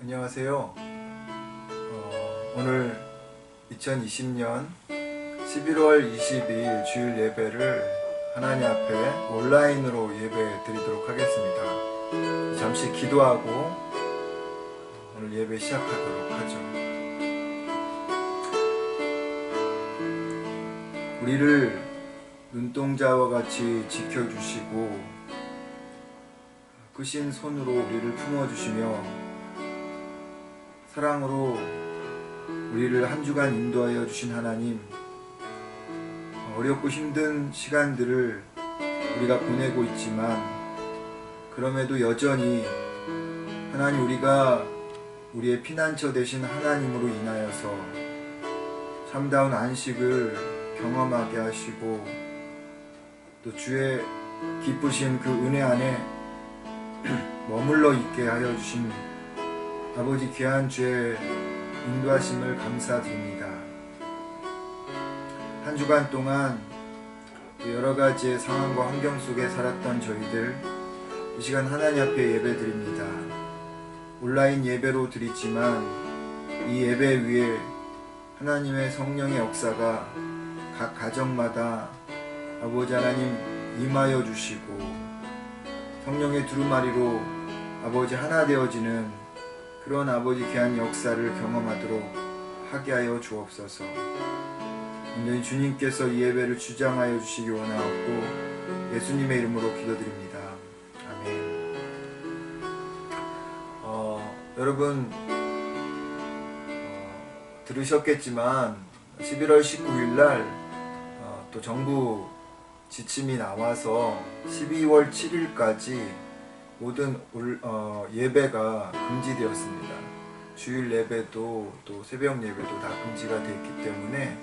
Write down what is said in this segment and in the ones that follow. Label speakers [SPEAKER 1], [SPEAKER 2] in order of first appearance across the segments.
[SPEAKER 1] 안녕하세요. 오늘 2020년 11월 22일 주일 예배를 하나님 앞에 온라인으로 예배 드리도록 하겠습니다. 잠시 기도하고 오늘 예배 시작하도록 하죠. 우리를 눈동자와 같이 지켜주시고 크신 손으로 우리를 품어주시며 사랑으로 우리를 한 주간 인도하여 주신 하나님, 어렵고 힘든 시간들을 우리가 보내고 있지만 그럼에도 여전히 하나님, 우리가 우리의 피난처 되신 하나님으로 인하여서 참다운 안식을 경험하게 하시고 또 주의 기쁘신 그 은혜 안에 머물러 있게 하여 주신 아버지 귀한 주의 인도하심을 감사드립니다. 한 주간 동안 여러 가지의 상황과 환경 속에 살았던 저희들, 이 시간 하나님 앞에 예배 드립니다. 온라인 예배로 드리지만 이 예배 위에 하나님의 성령의 역사가 각 가정마다 아버지 하나님 임하여 주시고 성령의 두루마리로 아버지 하나 되어지는 그런 아버지 귀한 역사를 경험하도록 하게 하여 주옵소서. 온전히 주님께서 이 예배를 주장하여 주시기 원하옵고 예수님의 이름으로 기도드립니다. 아멘. 여러분 들으셨겠지만 11월 19일 날 또 정부 지침이 나와서 12월 7일까지 모든 예배가 금지되었습니다. 주일 예배도 또 새벽 예배도 다 금지가 되어 있기 때문에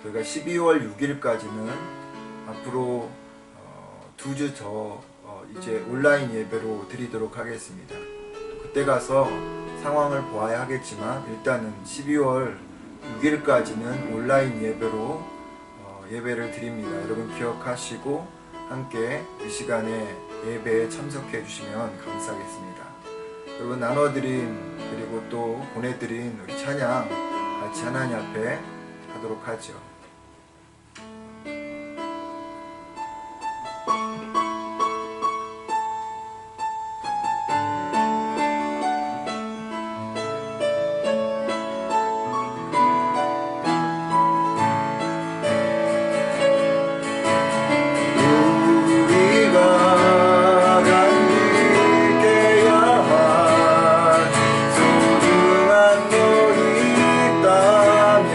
[SPEAKER 1] 저희가 12월 6일까지는 앞으로 2주 더 이제 온라인 예배로 드리도록 하겠습니다. 그때 가서 상황을 보아야 하겠지만 일단은 12월 6일까지는 온라인 예배로 예배를 드립니다. 여러분 기억하시고 함께 이 시간에 예배에 참석해 주시면 감사하겠습니다. 여러분 나눠드린 그리고 또 보내드린 우리 찬양 같이 하나님 앞에 하도록 하죠.
[SPEAKER 2] 소중한 너 있다면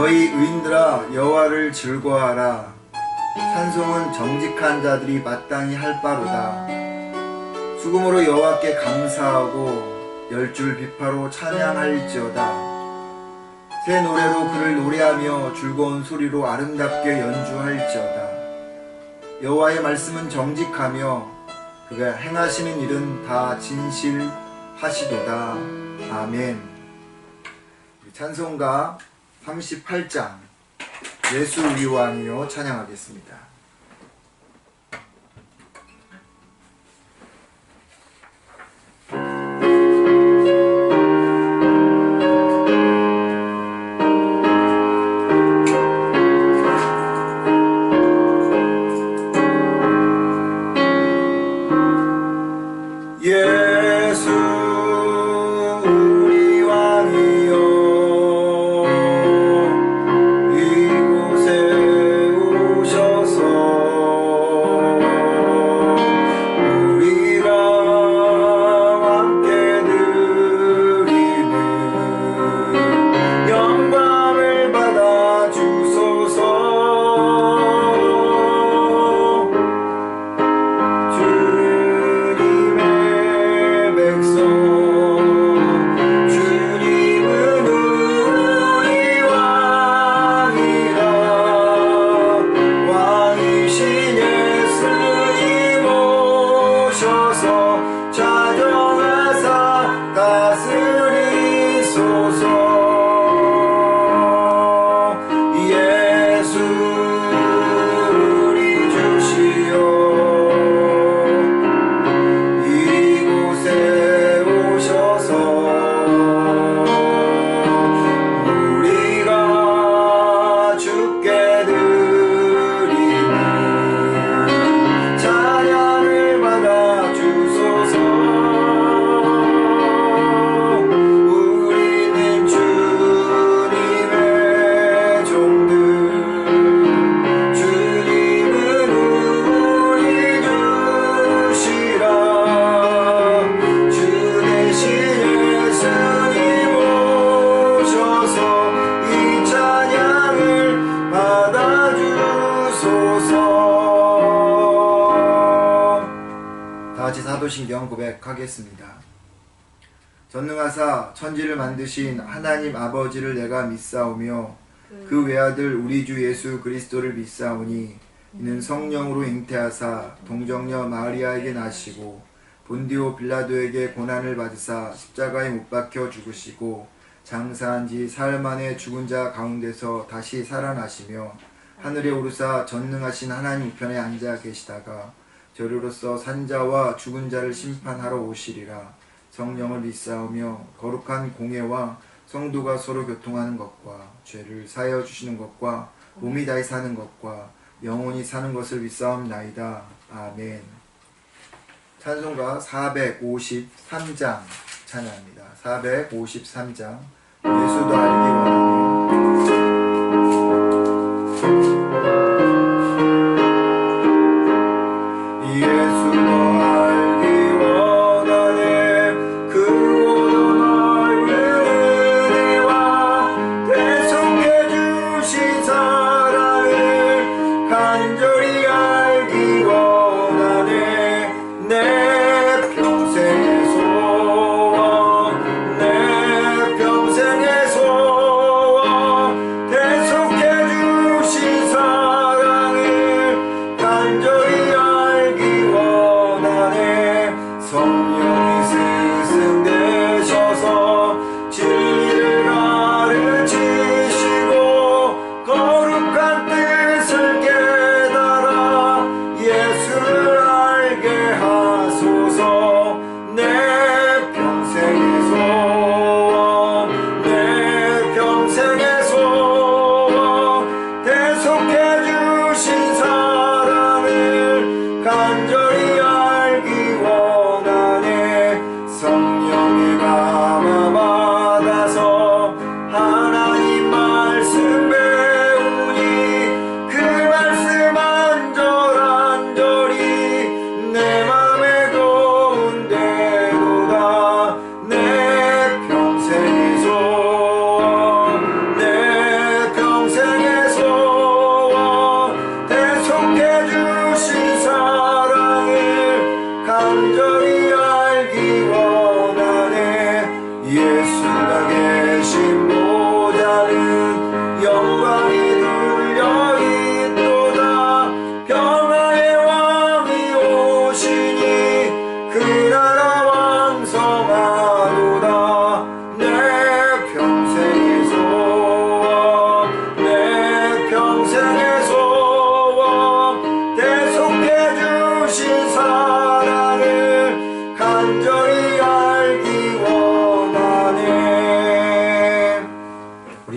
[SPEAKER 1] 너희 의인들아 여호와를 즐거워하라. 찬송은 정직한 자들이 마땅히 할 바로다. 수금으로 여호와께 감사하고 열줄 비파로 찬양할지어다. 새 노래로 그를 노래하며 즐거운 소리로 아름답게 연주할지어다. 여호와의 말씀은 정직하며 그가 행하시는 일은 다 진실하시도다. 아멘. 찬송가 38장 예수 우리 왕이여 찬양하겠습니다. 예수 우리 왕이여 이곳에 오셔서 우리가 함께 드리는 영광을 받아 주소서. 사도신경 고백하겠습니다. 전능하사 천지를 만드신 하나님 아버지를 내가 믿사오며 그 외아들 우리 주 예수 그리스도를 믿사오니 이는 성령으로 잉태하사 동정녀 마리아에게 나시고 본디오 빌라도에게 고난을 받으사 십자가에 못 박혀 죽으시고 장사한 지 사흘 만에 죽은 자 가운데서 다시 살아나시며 하늘에 오르사 전능하신 하나님 우편에 앉아 계시다가 저리로서 산자와 죽은 자를 심판하러 오시리라. 성령을 믿사오며 거룩한 공예와 성도가 서로 교통하는 것과 죄를 사하여 주시는 것과 몸이 다히 사는 것과 영원히 사는 것을 믿사옵나이다. 아멘. 찬송가 453장 찬양합니다. 453장 예수도 알기 원하네.
[SPEAKER 2] 평생에서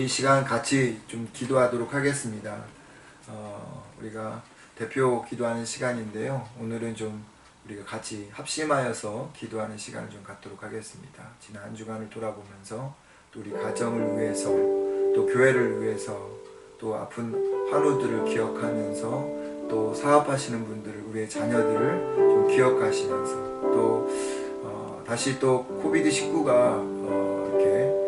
[SPEAKER 1] 이 시간 같이 좀 기도하도록 하겠습니다. 우리가 대표 기도하는 시간인데요. 오늘은 좀 우리가 같이 합심하여서 기도하는 시간을 좀 갖도록 하겠습니다. 지난 한 주간을 돌아보면서 또 우리 가정을 위해서 또 교회를 위해서 또 아픈 환우들을 기억하면서 또 사업하시는 분들을 우리의 자녀들을 좀 기억하시면서 또 다시 또 코비드19가 이렇게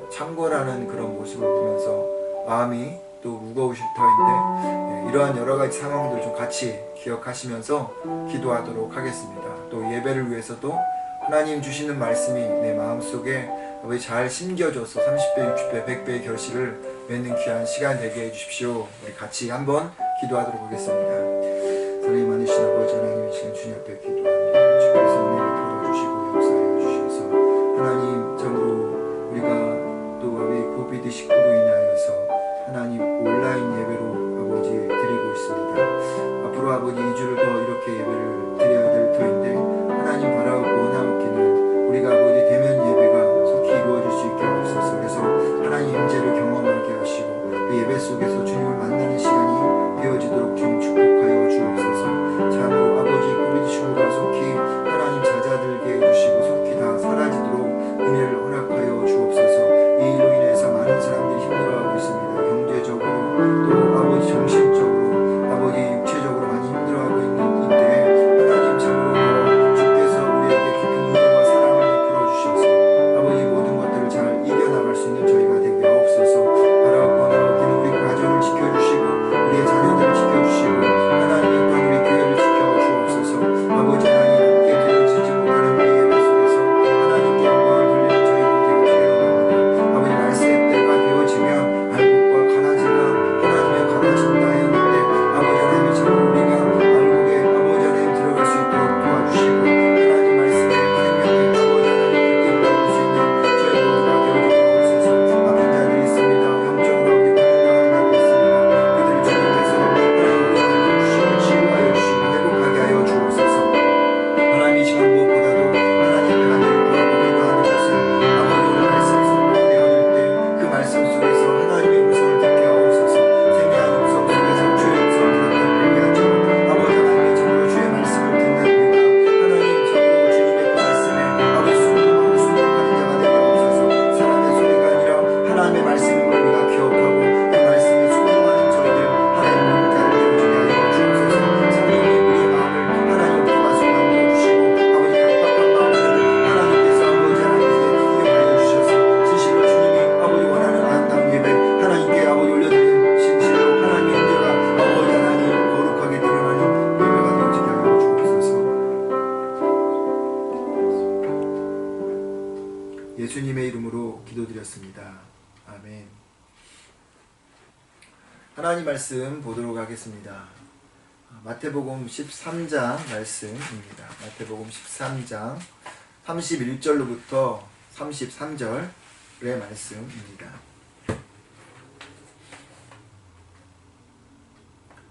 [SPEAKER 1] 창궐하는 그런 모습을 보면서 마음이 또 무거우실 터인데 이러한 여러 가지 상황들을 좀 같이 기억하시면서 기도하도록 하겠습니다. 또 예배를 위해서도 하나님 주시는 말씀이 내 마음속에 아버지 잘 심겨져서 30배, 60배, 100배의 결실을 맺는 귀한 시간 되게 해주십시오. 우리 같이 한번 기도하도록 하겠습니다. 사랑이 많으신 아버지 하나님, 이 시간 주님 앞에 기도합니다. 주께서 은혜를 풀어주시고 역사해 주셔서 하나님 참으로 우리가 또 아버지 코비드19로 인하여서 하나님 온라인 예배로 아버지 드리고 있습니다. 앞으로 아버지 2주를 더 이렇게 예배를 드려야 될 터인데 하나님 바라고 원하옵기는 우리가 아버지 대면 예배가 속히 이루어질 수 있게 하옵소서. 그래서 하나님 임재를 경험하게 하시고 그 예배 속에서 주님을 만나는 시간이 되어지도록 주님 축복하여 주옵소서. 참으로 아버지 코비드19가 속히 하나님 잦아들게 해주시고 속히 다 사라지도록 은혜를 허락하여 주옵소서. 이 일로 인해서 많은 사람들이 힘들어하고 있습니다. 경제적으로 또 아버지 정신적으로 아버지 육체적으로 많이 힘들어하고 있는 이때 하나님 참으로 주께서 우리에게 깊은 은혜와 사랑을 베풀어 주셔서 아버지 모든 것들을 잘 이겨나갈 수 있는 저희가 되게 하옵소서. 바라옵고 나옵기는 우리 가정을 지켜주시고 우리의 자녀들을 지켜주시고 하나님의 또한 우리 교회를 지켜주옵소서. 아버지 하나님 함께 되어지지 못하는 우리 예배 속에서 하나님께 영광을 돌리는 저희들 되게 주옵소서. 아버지 말세의 때가 되어지면 알곡과 가라지가 하나님의 가라진다 했는데 아버지 하나님이 참으로 우리가 알곡에 아버지 하나님 들어갈 수 있도록 도와주시고 하나님 말씀에 생명의 아버지 하나님 깊게 올라올 수 있는 저희 모두가 되어지게 하옵소서. 아픈 자들이 있습니다. 영적으로 우리 고통당하는 자들이 있습니다. 그들을 주님께서 하나님 주시고 치유하여 주시고 회복하게 하여 주옵소서. 하나님 이 시간 무엇보다도 하나님 앞에 하늘을 구하고 기도하는 것은 아버지 오늘 말씀이 선포되어질 때 그 말씀 속에서 하나님의 음성을 듣게 하옵소서. 생명한 음성 속에서 주의 음성을 들었던 우리야처럼 아버지 하나님의 참으로 주의 말씀을 듣는 우리가 하나님 참으로 주님의 그 말씀에 아버지 순종하고 순종하는 자가 되게 하옵소서. 사람의 소리가 아니라 하나님의 말씀을 우리가 기억하고 그 말씀에 순종하는 저희들 하나님 모든 자를 되어지게 하여 주옵소서. 성령님 우리의 마음을 하나님께 가서 만들어 주시고 아버지 각박한 마음들을 하나님께서 아버지 하나님께 인용하여 주셔서 진실로 주님이 아버지 원하는 아름다운 예배 하나님께 아버지 올려드리는 진실로 하나님의 인재가 아버지 하나님 거룩하게 드러나는 예배가 되어지게 하여 주옵소서. 예수님의 이름으로 기도드렸습니다. 아멘. 하나님 말씀 보도록 하겠습니다. 마태복음 13장 말씀입니다. 마태복음 13장 31절로부터 33절의 말씀입니다.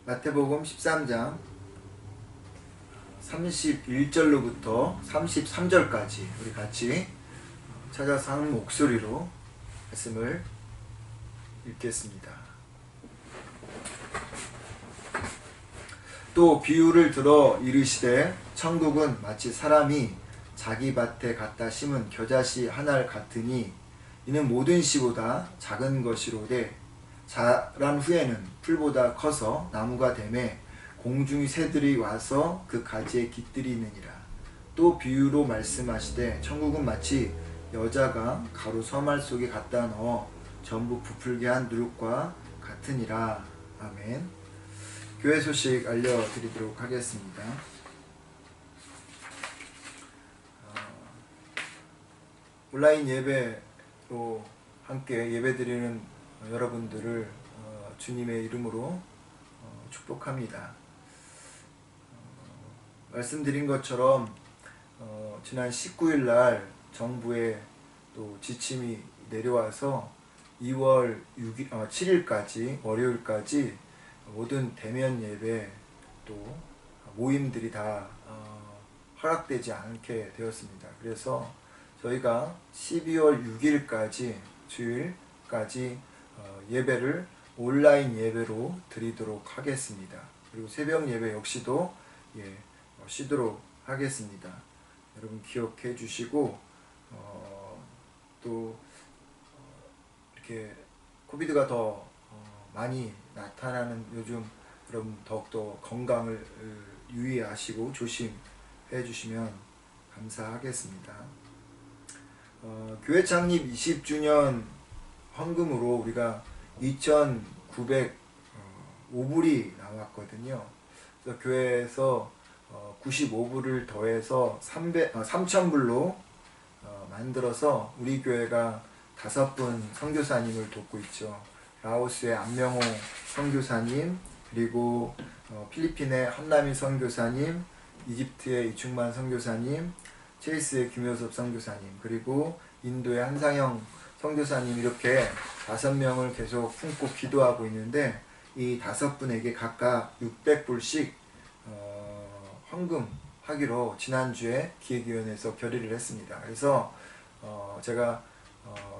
[SPEAKER 1] 마태복음 13장 31절로부터 33절까지 우리 같이 찾아서 한 목소리로 말씀을 읽겠습니다. 또 비유를 들어 이르시되 천국은 마치 사람이 자기 밭에 갖다 심은 겨자씨 하나 같으니 이는 모든 씨보다 작은 것이로되 자란 후에는 풀보다 커서 나무가 되매 공중의 새들이 와서 그 가지에 깃들이느니라. 또 비유로 말씀하시되 천국은 마치 여자가 가루 서말 속에 갖다 넣어 전부 부풀게 한 누룩과 같으니라. 아멘. 교회 소식 알려드리도록 하겠습니다. 온라인 예배로 함께 예배드리는 여러분들을 주님의 이름으로 축복합니다. 말씀드린 것처럼 지난 19일 날 정부의 또 지침이 내려와서 2월 7일까지 월요일까지 모든 대면 예배 또 모임들이 다 허락되지 않게 되었습니다. 그래서 저희가 12월 6일까지 주일 10시까지 예배를 온라인 예배로 드리도록 하겠습니다. 그리고 새벽 예배 역시도 쉬도록 하겠습니다. 여러분 기억해 주시고 또 이렇게 코비드가 더 많이 나타나는 요즘 여러분 더욱더 건강을 유의하시고 조심해 주시면 감사하겠습니다. 교회 창립 20주년 헌금으로 우리가 2,905불이 나왔거든요. 그래서 교회에서 95불을 더해서 3,000불로 만들어서 우리 교회가 5분 선교사님을 돕고 있죠. 라오스의 안명호 선교사님, 그리고 필리핀의 한남희 선교사님, 이집트의 이충만 선교사님, 체이스의 김효섭 선교사님, 그리고 인도의 한상영 선교사님, 이렇게 5명을 계속 품고 기도하고 있는데, 이 5분에게 각각 600불씩 헌금하기로 지난주에 기획위원회에서 결의를 했습니다. 그래서 제가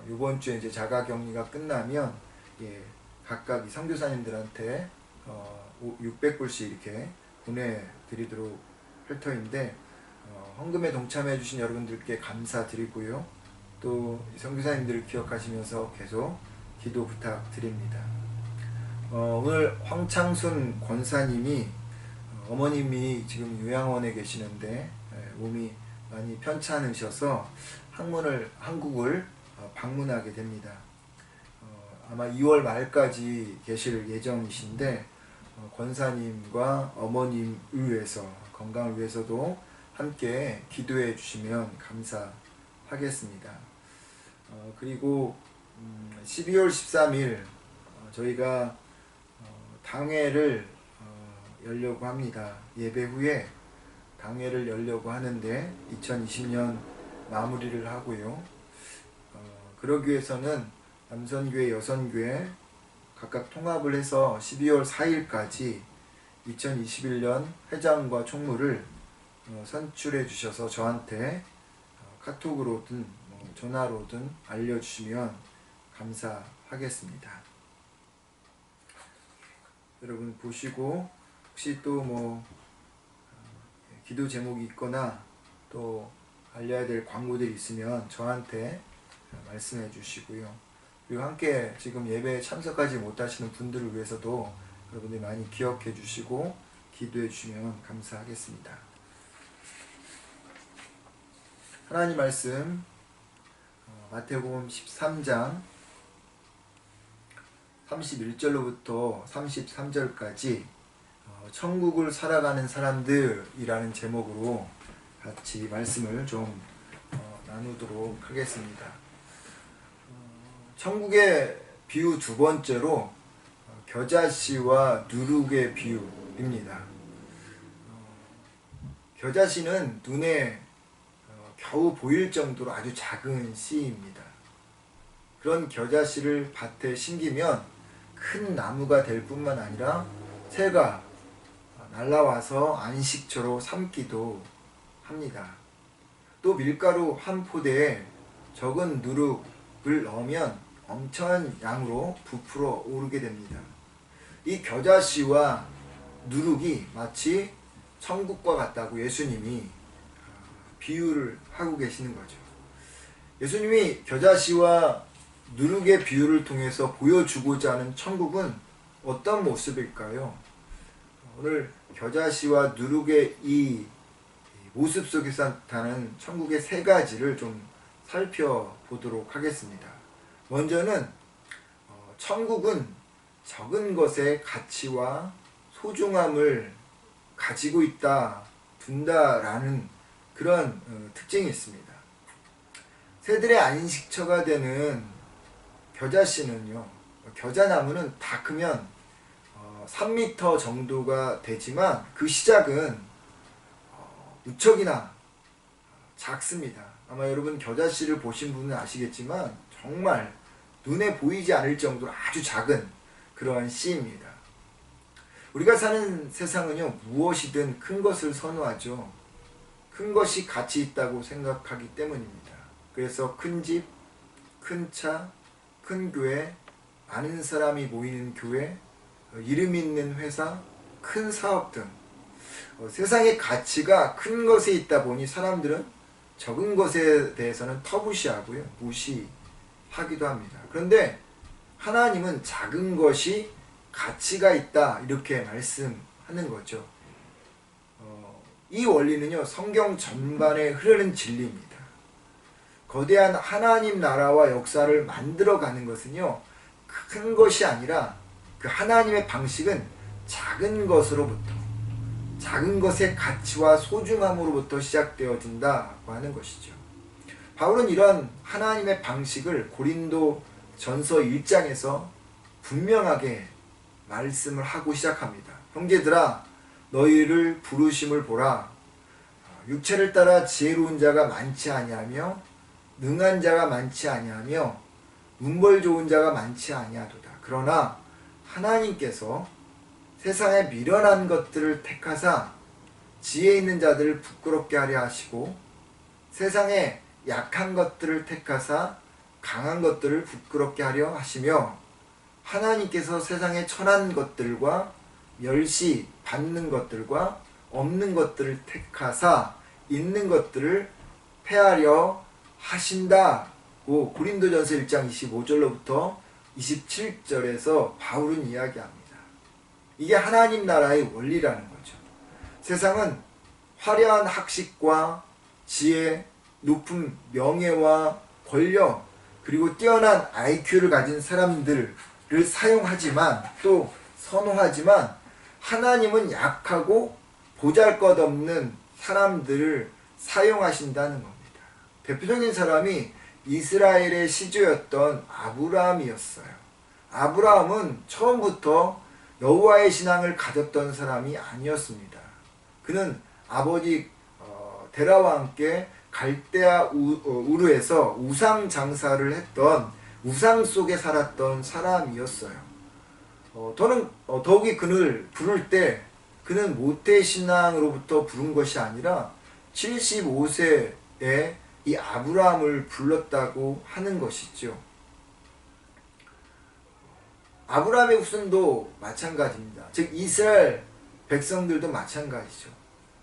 [SPEAKER 1] 이번 주에 이제 자가격리가 끝나면 각각 이 선교사님들한테 600불씩 이렇게 보내드리도록 할 터인데, 헌금에 동참해 주신 여러분들께 감사드리고요. 또 이 선교사님들을 기억하시면서 계속 기도 부탁드립니다. 오늘 황창순 권사님이 어머님이 지금 요양원에 계시는데 몸이 많이 편찮으셔서 한국을 방문하게 됩니다. 아마 2월 말까지 계실 예정이신데 권사님과 어머님을 위해서, 건강을 위해서도 함께 기도해 주시면 감사하겠습니다. 그리고 12월 13일 저희가 당회를 열려고 합니다. 예배 후에 당회를 열려고 하는데 2020년 마무리를 하고요. 그러기 위해서는 남선교회, 여선교회 각각 통합을 해서 12월 4일까지 2021년 회장과 총무를 선출해 주셔서 저한테 카톡으로든 전화로든 알려주시면 감사하겠습니다. 여러분 보시고 혹시 또 기도 제목이 있거나 또 알려야 될 광고들이 있으면 저한테 말씀해 주시고요. 그리고 함께 지금 예배에 참석하지 못하시는 분들을 위해서도 여러분들이 많이 기억해 주시고 기도해 주시면 감사하겠습니다. 하나님 말씀 마태복음 13장 31절로부터 33절까지 천국을 살아가는 사람들이라는 제목으로 같이 말씀을 좀 나누도록 하겠습니다. 천국의 비유 두 번째로 겨자씨와 누룩의 비유입니다. 겨자씨는 눈에 겨우 보일 정도로 아주 작은 씨입니다. 그런 겨자씨를 밭에 심기면 큰 나무가 될 뿐만 아니라 새가 날라와서 안식처로 삼기도 합니다. 또 밀가루 한 포대에 적은 누룩을 넣으면 엄청난 양으로 부풀어 오르게 됩니다. 이 겨자씨와 누룩이 마치 천국과 같다고 예수님이 비유를 하고 계시는 거죠. 예수님이 겨자씨와 누룩의 비유를 통해서 보여주고자 하는 천국은 어떤 모습일까요? 오늘 겨자씨와 누룩의 이 모습 속에서 나타나는 천국의 세 가지를 좀 살펴보도록 하겠습니다. 먼저는 천국은 적은 것의 가치와 소중함을 가지고 둔다라는 그런 특징이 있습니다. 새들의 안식처가 되는 겨자씨는요, 겨자나무는 다 크면 3m 정도가 되지만 그 시작은 무척이나 작습니다. 아마 여러분 겨자씨를 보신 분은 아시겠지만 정말 눈에 보이지 않을 정도로 아주 작은 그러한 씨입니다. 우리가 사는 세상은요, 무엇이든 큰 것을 선호하죠. 큰 것이 가치 있다고 생각하기 때문입니다. 그래서 큰 집, 큰 차, 큰 교회, 많은 사람이 모이는 교회, 이름 있는 회사, 큰 사업 등 세상의 가치가 큰 것에 있다 보니 사람들은 적은 것에 대해서는 터부시하고요, 무시하기도 합니다. 그런데 하나님은 작은 것이 가치가 있다 이렇게 말씀하는 거죠. 이 원리는요, 성경 전반에 흐르는 진리입니다. 거대한 하나님 나라와 역사를 만들어가는 것은요, 큰 것이 아니라 그 하나님의 방식은 작은 것으로부터, 작은 것의 가치와 소중함으로부터 시작되어진다고 하는 것이죠. 바울은 이런 하나님의 방식을 고린도 전서 1장에서 분명하게 말씀을 하고 시작합니다. 형제들아, 너희를 부르심을 보라. 육체를 따라 지혜로운 자가 많지 아니하며 능한 자가 많지 아니하며 문벌 좋은 자가 많지 아니하도다. 그러나 하나님께서 세상에 미련한 것들을 택하사 지혜 있는 자들을 부끄럽게 하려 하시고 세상에 약한 것들을 택하사 강한 것들을 부끄럽게 하려 하시며 하나님께서 세상에 천한 것들과 멸시 받는 것들과 없는 것들을 택하사 있는 것들을 폐하려 하신다고 고린도전서 1장 25절로부터 27절에서 바울은 이야기합니다. 이게 하나님 나라의 원리라는 거죠. 세상은 화려한 학식과 지혜, 높은 명예와 권력, 그리고 뛰어난 IQ를 가진 사람들을 사용하지만 또 선호하지만 하나님은 약하고 보잘것없는 사람들을 사용하신다는 겁니다. 대표적인 사람이 이스라엘의 시조였던 아브라함이었어요. 아브라함은 처음부터 여호와의 신앙을 가졌던 사람이 아니었습니다. 그는 아버지 데라와 함께 갈대아 우르에서 우상 장사를 했던 우상 속에 살았던 사람이었어요. 더욱이 그를 부를 때 그는 모태신앙으로부터 부른 것이 아니라 75세에 이 아브라함을 불렀다고 하는 것이죠. 아브라함의 후손도 마찬가지입니다. 즉 이스라엘 백성들도 마찬가지죠.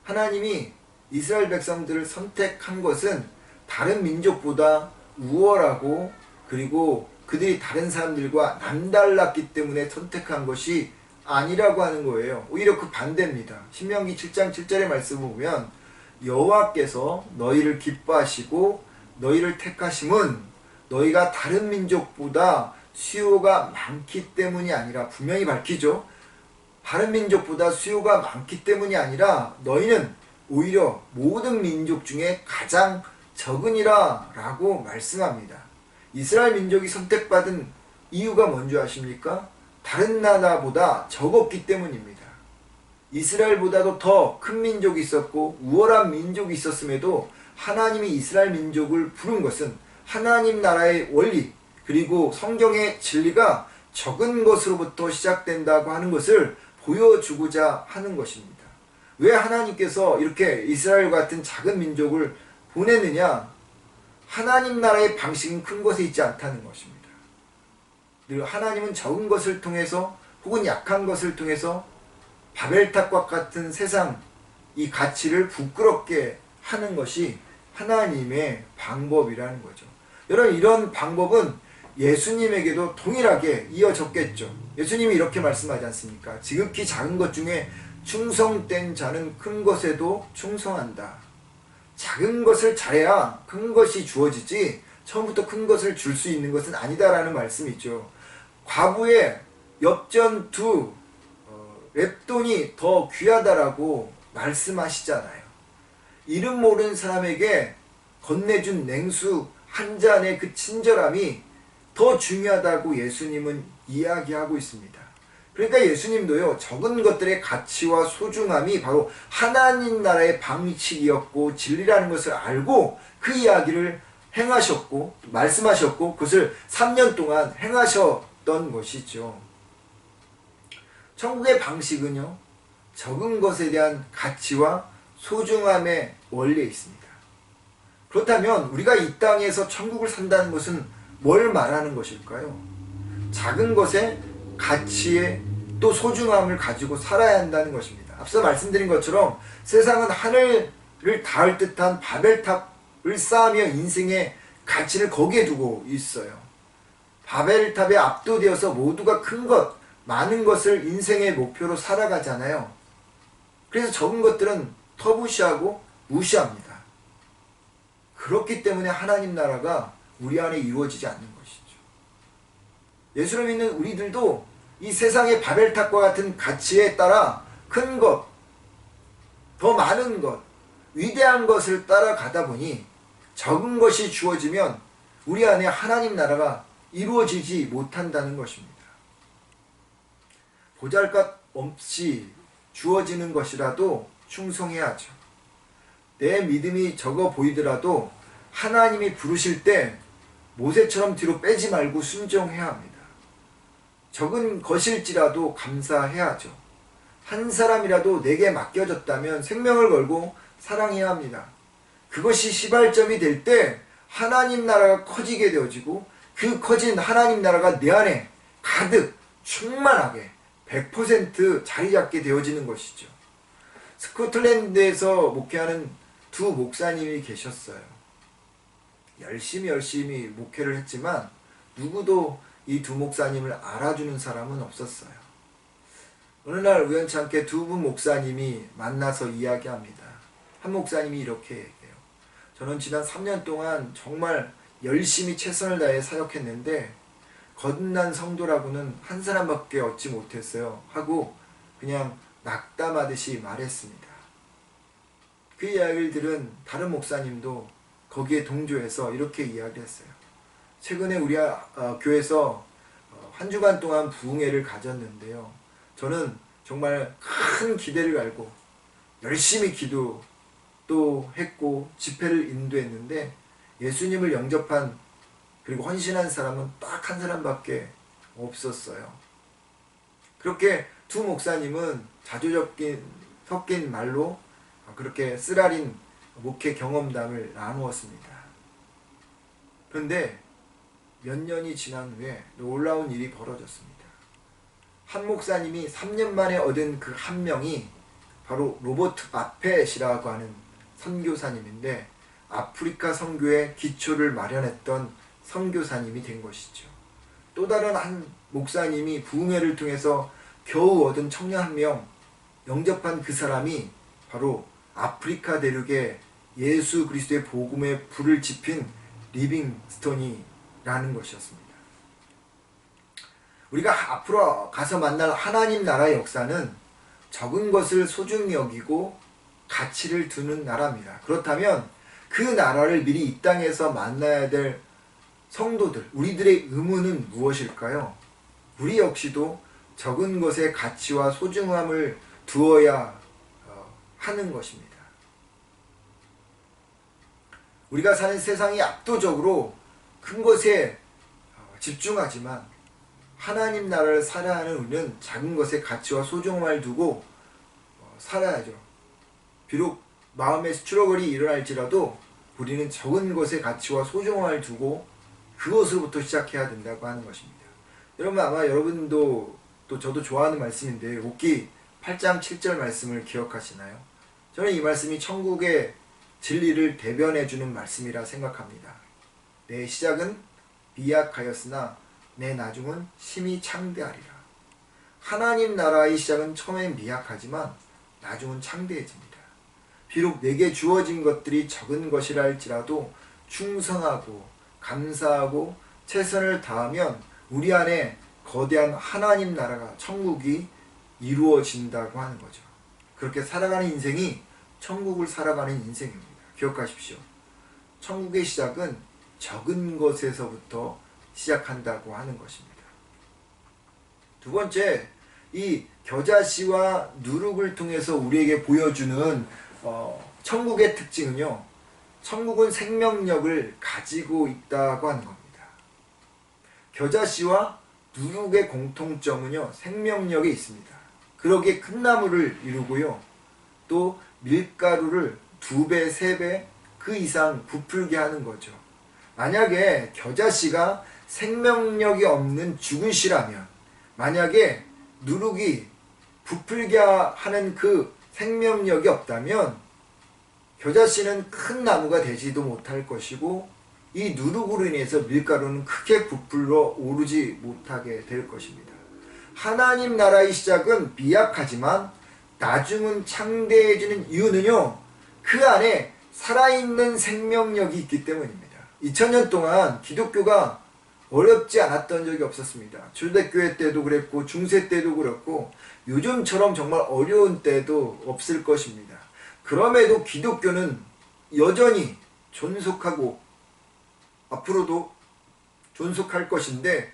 [SPEAKER 1] 하나님이 이스라엘 백성들을 선택한 것은 다른 민족보다 우월하고 그리고 그들이 다른 사람들과 남달랐기 때문에 선택한 것이 아니라고 하는 거예요. 오히려 그 반대입니다. 신명기 7장 7절의 말씀을 보면 여호와께서 너희를 기뻐하시고 너희를 택하심은 너희가 다른 민족보다 수요가 많기 때문이 아니라, 분명히 밝히죠. 다른 민족보다 수요가 많기 때문이 아니라 너희는 오히려 모든 민족 중에 가장 적으니라 라고 말씀합니다. 이스라엘 민족이 선택받은 이유가 뭔지 아십니까? 다른 나라보다 적었기 때문입니다. 이스라엘보다도 더 큰 민족이 있었고 우월한 민족이 있었음에도 하나님이 이스라엘 민족을 부른 것은 하나님 나라의 원리 그리고 성경의 진리가 적은 것으로부터 시작된다고 하는 것을 보여주고자 하는 것입니다. 왜 하나님께서 이렇게 이스라엘 같은 작은 민족을 보내느냐? 하나님 나라의 방식은 큰 것에 있지 않다는 것입니다. 늘 하나님은 적은 것을 통해서 혹은 약한 것을 통해서 바벨탑과 같은 세상 이 가치를 부끄럽게 하는 것이 하나님의 방법이라는 거죠. 여러분, 이런 방법은 예수님에게도 동일하게 이어졌겠죠. 예수님이 이렇게 말씀하지 않습니까? 지극히 작은 것 중에 충성된 자는 큰 것에도 충성한다. 작은 것을 잘해야 큰 것이 주어지지 처음부터 큰 것을 줄 수 있는 것은 아니다라는 말씀이죠. 과부의 엽전두 랩돈이 더 귀하다라고 말씀하시잖아요. 이름 모르는 사람에게 건네준 냉수 한 잔의 그 친절함이 더 중요하다고 예수님은 이야기하고 있습니다. 그러니까 예수님도요, 적은 것들의 가치와 소중함이 바로 하나님 나라의 방식이었고 진리라는 것을 알고 그 이야기를 행하셨고 말씀하셨고 그것을 3년 동안 행하셨던 것이죠. 천국의 방식은요, 적은 것에 대한 가치와 소중함의 원리에 있습니다. 그렇다면 우리가 이 땅에서 천국을 산다는 것은 뭘 말하는 것일까요? 작은 것의 가치에 또 소중함을 가지고 살아야 한다는 것입니다. 앞서 말씀드린 것처럼 세상은 하늘을 닿을 듯한 바벨탑을 쌓으며 인생의 가치를 거기에 두고 있어요. 바벨탑에 압도되어서 모두가 큰 것, 많은 것을 인생의 목표로 살아가잖아요. 그래서 적은 것들은 터부시하고 무시합니다. 그렇기 때문에 하나님 나라가 우리 안에 이루어지지 않는 것이죠. 예수를 믿는 우리들도 이 세상의 바벨탑과 같은 가치에 따라 큰 것, 더 많은 것, 위대한 것을 따라가다 보니 적은 것이 주어지면 우리 안에 하나님 나라가 이루어지지 못한다는 것입니다. 보잘것 없이 주어지는 것이라도 충성해야죠. 내 믿음이 적어 보이더라도 하나님이 부르실 때 모세처럼 뒤로 빼지 말고 순종해야 합니다. 적은 것일지라도 감사해야죠. 한 사람이라도 내게 맡겨졌다면 생명을 걸고 사랑해야 합니다. 그것이 시발점이 될 때 하나님 나라가 커지게 되어지고 그 커진 하나님 나라가 내 안에 가득 충만하게 100% 자리 잡게 되어지는 것이죠. 스코틀랜드에서 목회하는 두 목사님이 계셨어요. 열심히 목회를 했지만 누구도 이 두 목사님을 알아주는 사람은 없었어요. 어느 날 우연찮게 두 분 목사님이 만나서 이야기합니다. 한 목사님이 이렇게 얘기해요. 저는 지난 3년 동안 정말 열심히 최선을 다해 사역했는데 거듭난 성도라고는 한 사람밖에 얻지 못했어요 하고 그냥 낙담하듯이 말했습니다. 그 이야기를 들은 다른 목사님도 거기에 동조해서 이렇게 이야기를 했어요. 최근에 우리 교회에서 한 주간 동안 부흥회를 가졌는데요. 저는 정말 큰 기대를 갈고 열심히 기도도 했고 집회를 인도했는데 예수님을 영접한 그리고 헌신한 사람은 딱 한 사람밖에 없었어요. 그렇게 두 목사님은 자주 섞인 말로 그렇게 쓰라린 목회 경험담을 나누었습니다. 그런데 몇 년이 지난 후에 놀라운 일이 벌어졌습니다. 한 목사님이 3년 만에 얻은 그 한 명이 바로 로버트 마펫이라고 하는 선교사님인데 아프리카 선교의 기초를 마련했던 선교사님이 된 것이죠. 또 다른 한 목사님이 부흥회를 통해서 겨우 얻은 청년 한 명 영접한 그 사람이 바로 아프리카 대륙에 예수 그리스도의 복음의 불을 지핀 리빙스톤이라는 것이었습니다. 우리가 앞으로 가서 만날 하나님 나라의 역사는 적은 것을 소중히 여기고 가치를 두는 나라입니다. 그렇다면 그 나라를 미리 이 땅에서 만나야 될 성도들, 우리들의 의무는 무엇일까요? 우리 역시도 적은 것의 가치와 소중함을 두어야 하는 것입니다. 우리가 사는 세상이 압도적으로 큰 것에 집중하지만 하나님 나라를 살아야 하는 우리는 작은 것의 가치와 소중함을 두고 살아야죠. 비록 마음의 스트러글이 일어날지라도 우리는 적은 것의 가치와 소중함을 두고 그것으로부터 시작해야 된다고 하는 것입니다. 여러분 아마 여러분도 또 저도 좋아하는 말씀인데 욥기 8장 7절 말씀을 기억하시나요? 저는 이 말씀이 천국의 진리를 대변해주는 말씀이라 생각합니다. 내 시작은 미약하였으나 내 나중은 심히 창대하리라. 하나님 나라의 시작은 처음엔 미약하지만 나중은 창대해집니다. 비록 내게 주어진 것들이 적은 것이라 할지라도 충성하고 감사하고 최선을 다하면 우리 안에 거대한 하나님 나라가 천국이 이루어진다고 하는 거죠. 그렇게 살아가는 인생이 천국을 살아가는 인생입니다. 기억하십시오. 천국의 시작은 적은 것에서부터 시작한다고 하는 것입니다. 두 번째, 이 겨자씨와 누룩을 통해서 우리에게 보여주는 천국의 특징은요, 천국은 생명력을 가지고 있다고 하는 겁니다. 겨자씨와 누룩의 공통점은요, 생명력에 있습니다. 그러기에 큰 나무를 이루고요, 또 밀가루를 2배, 3배 그 이상 부풀게 하는 거죠. 만약에 겨자씨가 생명력이 없는 죽은 씨라면, 만약에 누룩이 부풀게 하는 그 생명력이 없다면 겨자씨는 큰 나무가 되지도 못할 것이고, 이 누룩으로 인해서 밀가루는 크게 부풀어 오르지 못하게 될 것입니다. 하나님 나라의 시작은 미약하지만 나중은 창대해지는 이유는요, 그 안에 살아있는 생명력이 있기 때문입니다. 2000년 동안 기독교가 어렵지 않았던 적이 없었습니다. 초대교회 때도 그랬고 중세 때도 그렇고 요즘처럼 정말 어려운 때도 없을 것입니다. 그럼에도 기독교는 여전히 존속하고 앞으로도 존속할 것인데,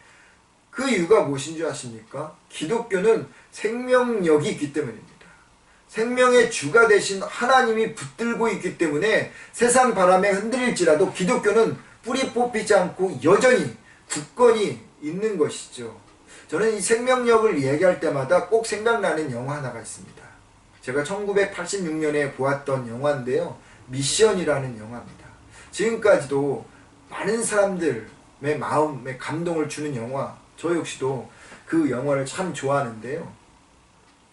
[SPEAKER 1] 그 이유가 무엇인 줄 아십니까? 기독교는 생명력이 있기 때문입니다. 생명의 주가 되신 하나님이 붙들고 있기 때문에 세상 바람에 흔들릴지라도 기독교는 뿌리 뽑히지 않고 여전히 굳건히 있는 것이죠. 저는 이 생명력을 얘기할 때마다 꼭 생각나는 영화 하나가 있습니다. 제가 1986년에 보았던 영화인데요, 미션이라는 영화입니다. 지금까지도 많은 사람들의 마음에 감동을 주는 영화, 저 역시도 그 영화를 참 좋아하는데요,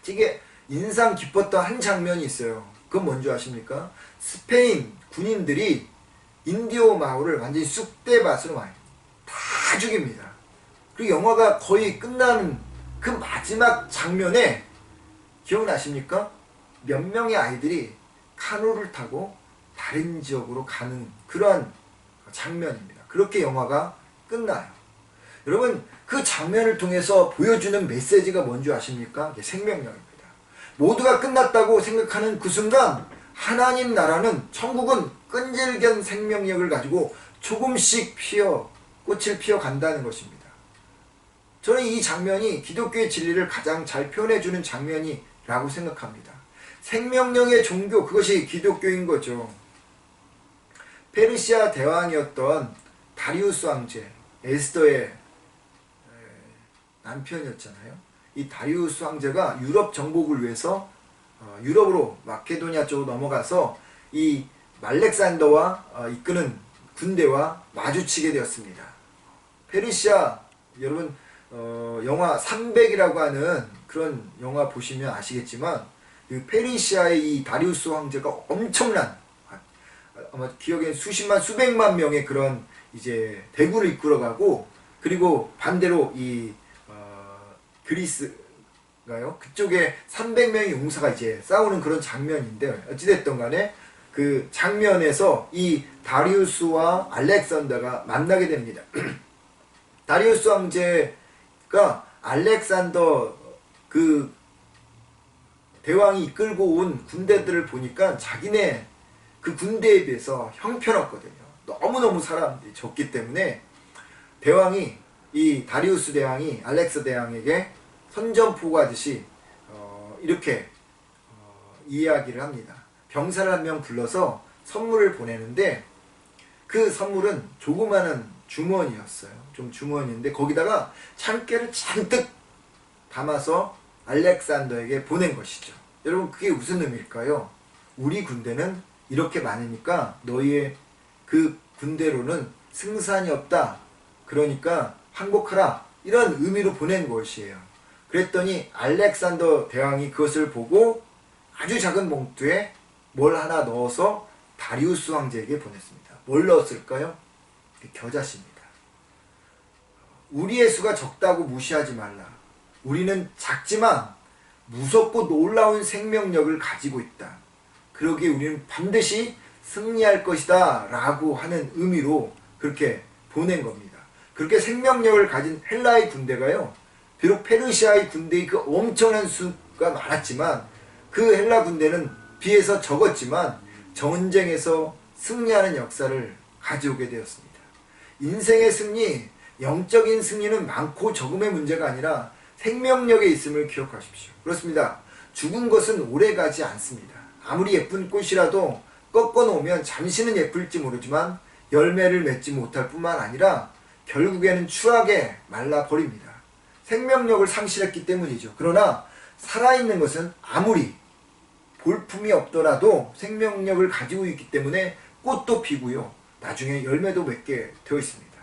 [SPEAKER 1] 되게 인상 깊었던 한 장면이 있어요. 그건 뭔지 아십니까? 스페인 군인들이 인디오 마을을 완전히 쑥대밭으로 다 죽입니다. 그리고 영화가 거의 끝나는 그 마지막 장면에 기억나십니까? 몇 명의 아이들이 카누를 타고 다른 지역으로 가는 그러한 장면입니다. 그렇게 영화가 끝나요. 여러분, 그 장면을 통해서 보여주는 메시지가 뭔지 아십니까? 생명력입니다. 모두가 끝났다고 생각하는 그 순간 하나님 나라는, 천국은 끈질긴 생명력을 가지고 조금씩 꽃을 피어간다는 것입니다. 저는 이 장면이 기독교의 진리를 가장 잘 표현해주는 장면이라고 생각합니다. 생명력의 종교, 그것이 기독교인 거죠. 페르시아 대왕이었던 다리우스 왕제, 에스더의 남편이었잖아요. 이 다리우스 황제가 유럽 정복을 위해서 유럽으로 마케도니아 쪽으로 넘어가서 이 알렉산더와 이끄는 군대와 마주치게 되었습니다. 페르시아, 여러분 영화 300이라고 하는 그런 영화 보시면 아시겠지만, 그 페르시아의 이 다리우스 황제가 엄청난, 아마 기억에 수십만 수백만 명의 그런 이제 대군을 이끌어가고, 그리고 반대로 이 그리스가요? 그쪽에 300명의 용사가 이제 싸우는 그런 장면인데, 어찌됐든 간에 그 장면에서 이 다리우스와 알렉산더가 만나게 됩니다. 다리우스 황제가 알렉산더 그 대왕이 이끌고 온 군대들을 보니까 자기네 그 군대에 비해서 형편없거든요. 너무너무 사람들이 적기 때문에 대왕이, 이 다리우스 대왕이 알렉스 대왕에게 선전포고하듯이 이렇게 이야기를 합니다. 병사를 한 명 불러서 선물을 보내는데, 그 선물은 조그마한 주머니였어요. 좀 주머니인데 거기다가 참깨를 잔뜩 담아서 알렉산더에게 보낸 것이죠. 여러분, 그게 무슨 의미일까요? 우리 군대는 이렇게 많으니까 너희의 그 군대로는 승산이 없다, 그러니까 항복하라, 이런 의미로 보낸 것이에요. 그랬더니 알렉산더 대왕이 그것을 보고 아주 작은 봉투에 뭘 하나 넣어서 다리우스 황제에게 보냈습니다. 뭘 넣었을까요? 겨자씨입니다. 우리의 수가 적다고 무시하지 말라. 우리는 작지만 무섭고 놀라운 생명력을 가지고 있다. 그러기에 우리는 반드시 승리할 것이다 라고 하는 의미로 그렇게 보낸 겁니다. 그렇게 생명력을 가진 헬라의 군대가요, 비록 페르시아의 군대의 그 엄청난 수가 많았지만, 그 헬라 군대는 비해서 적었지만 전쟁에서 승리하는 역사를 가져오게 되었습니다. 인생의 승리, 영적인 승리는 많고 적음의 문제가 아니라 생명력에 있음을 기억하십시오. 그렇습니다. 죽은 것은 오래가지 않습니다. 아무리 예쁜 꽃이라도 꺾어놓으면 잠시는 예쁠지 모르지만 열매를 맺지 못할 뿐만 아니라 결국에는 추하게 말라버립니다. 생명력을 상실했기 때문이죠. 그러나 살아있는 것은 아무리 볼품이 없더라도 생명력을 가지고 있기 때문에 꽃도 피고요, 나중에 열매도 맺게 되어 있습니다.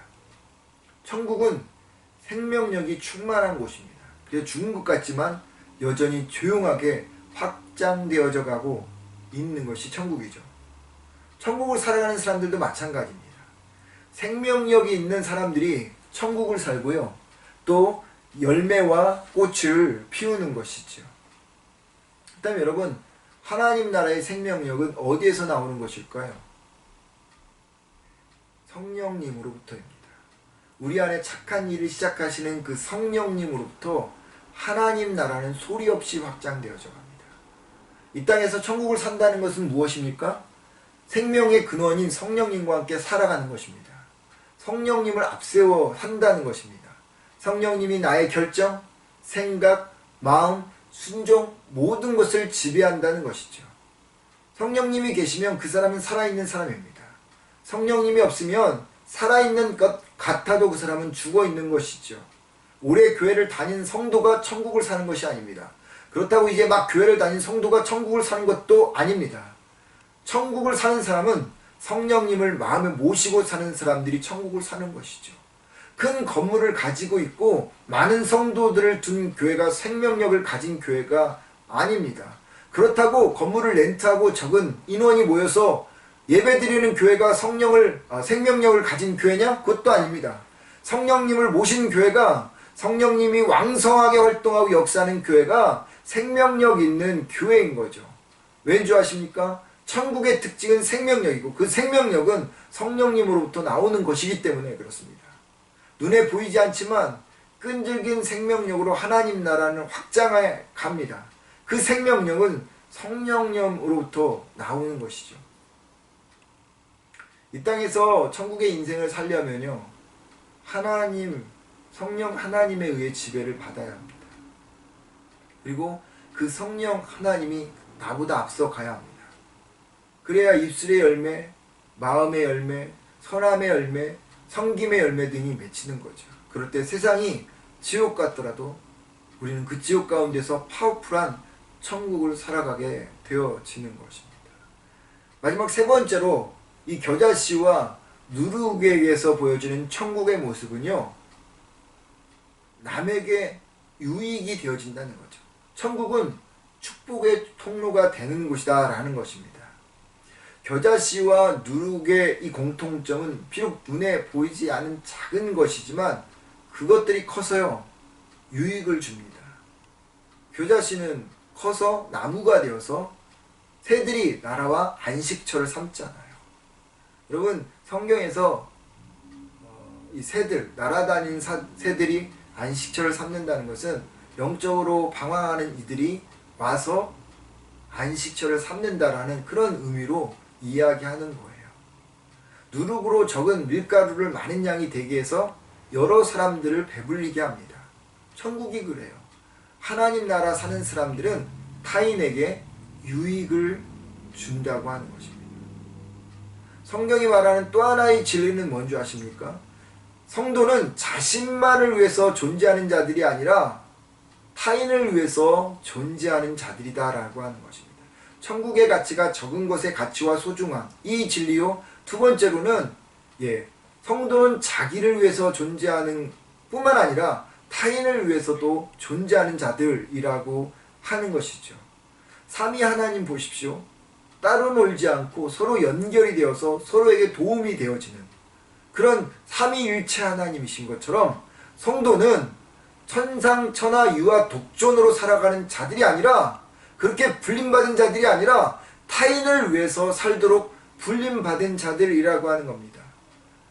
[SPEAKER 1] 천국은 생명력이 충만한 곳입니다. 그래서 죽은 것 같지만 여전히 조용하게 확장되어져 가고 있는 것이 천국이죠. 천국을 살아가는 사람들도 마찬가지입니다. 생명력이 있는 사람들이 천국을 살고요. 또 열매와 꽃을 피우는 것이죠. 그다음에 여러분, 하나님 나라의 생명력은 어디에서 나오는 것일까요? 성령님으로부터입니다. 우리 안에 착한 일을 시작하시는 그 성령님으로부터 하나님 나라는 소리 없이 확장되어져 갑니다. 이 땅에서 천국을 산다는 것은 무엇입니까? 생명의 근원인 성령님과 함께 살아가는 것입니다. 성령님을 앞세워 산다는 것입니다. 성령님이 나의 결정, 생각, 마음, 순종 모든 것을 지배한다는 것이죠. 성령님이 계시면 그 사람은 살아있는 사람입니다. 성령님이 없으면 살아있는 것 같아도 그 사람은 죽어있는 것이죠. 오래 교회를 다닌 성도가 천국을 사는 것이 아닙니다. 그렇다고 이제 막 교회를 다닌 성도가 천국을 사는 것도 아닙니다. 천국을 사는 사람은 성령님을 마음에 모시고 사는 사람들이 천국을 사는 것이죠. 큰 건물을 가지고 있고 많은 성도들을 둔 교회가 생명력을 가진 교회가 아닙니다. 그렇다고 건물을 렌트하고 적은 인원이 모여서 예배드리는 교회가 생명력을 가진 교회냐? 그것도 아닙니다. 성령님을 모신 교회가, 성령님이 왕성하게 활동하고 역사하는 교회가 생명력 있는 교회인 거죠. 왠 줄 아십니까? 천국의 특징은 생명력이고 그 생명력은 성령님으로부터 나오는 것이기 때문에 그렇습니다. 눈에 보이지 않지만 끈질긴 생명력으로 하나님 나라는 확장해 갑니다. 그 생명력은 성령님으로부터 나오는 것이죠. 이 땅에서 천국의 인생을 살려면요, 성령 하나님에 의해 지배를 받아야 합니다. 그리고 그 성령 하나님이 나보다 앞서 가야 합니다. 그래야 입술의 열매, 마음의 열매, 선함의 열매, 섬김의 열매 등이 맺히는 거죠. 그럴 때 세상이 지옥 같더라도 우리는 그 지옥 가운데서 파워풀한 천국을 살아가게 되어지는 것입니다. 마지막 세 번째로 이 겨자씨와 누룩에게서 보여지는 천국의 모습은요, 남에게 유익이 되어진다는 거죠. 천국은 축복의 통로가 되는 곳이다 라는 것입니다. 겨자씨와 누룩의 이 공통점은 비록 눈에 보이지 않은 작은 것이지만 그것들이 커서요, 유익을 줍니다. 겨자씨는 커서 나무가 되어서 새들이 날아와 안식처를 삼잖아요. 여러분, 성경에서 이 새들, 날아다니는 새들이 안식처를 삼는다는 것은 영적으로 방황하는 이들이 와서 안식처를 삼는다라는 그런 의미로 이야기하는 거예요. 누룩으로 적은 밀가루를 많은 양이 되게 해서 여러 사람들을 배불리게 합니다. 천국이 그래요. 하나님 나라 사는 사람들은 타인에게 유익을 준다고 하는 것입니다. 성경이 말하는 또 하나의 진리는 뭔지 아십니까? 성도는 자신만을 위해서 존재하는 자들이 아니라 타인을 위해서 존재하는 자들이다 라고 하는 것입니다. 천국의 가치가 적은 것의 가치와 소중함, 이 진리요. 두 번째로는 성도는 자기를 위해서 존재하는 뿐만 아니라 타인을 위해서도 존재하는 자들이라고 하는 것이죠. 삼위 하나님 보십시오. 따로 놀지 않고 서로 연결이 되어서 서로에게 도움이 되어지는 그런 삼위일체 하나님이신 것처럼 성도는 천상천하 유아 독존으로 살아가는 자들이 아니라, 그렇게 불림받은 자들이 아니라 타인을 위해서 살도록 불림받은 자들이라고 하는 겁니다.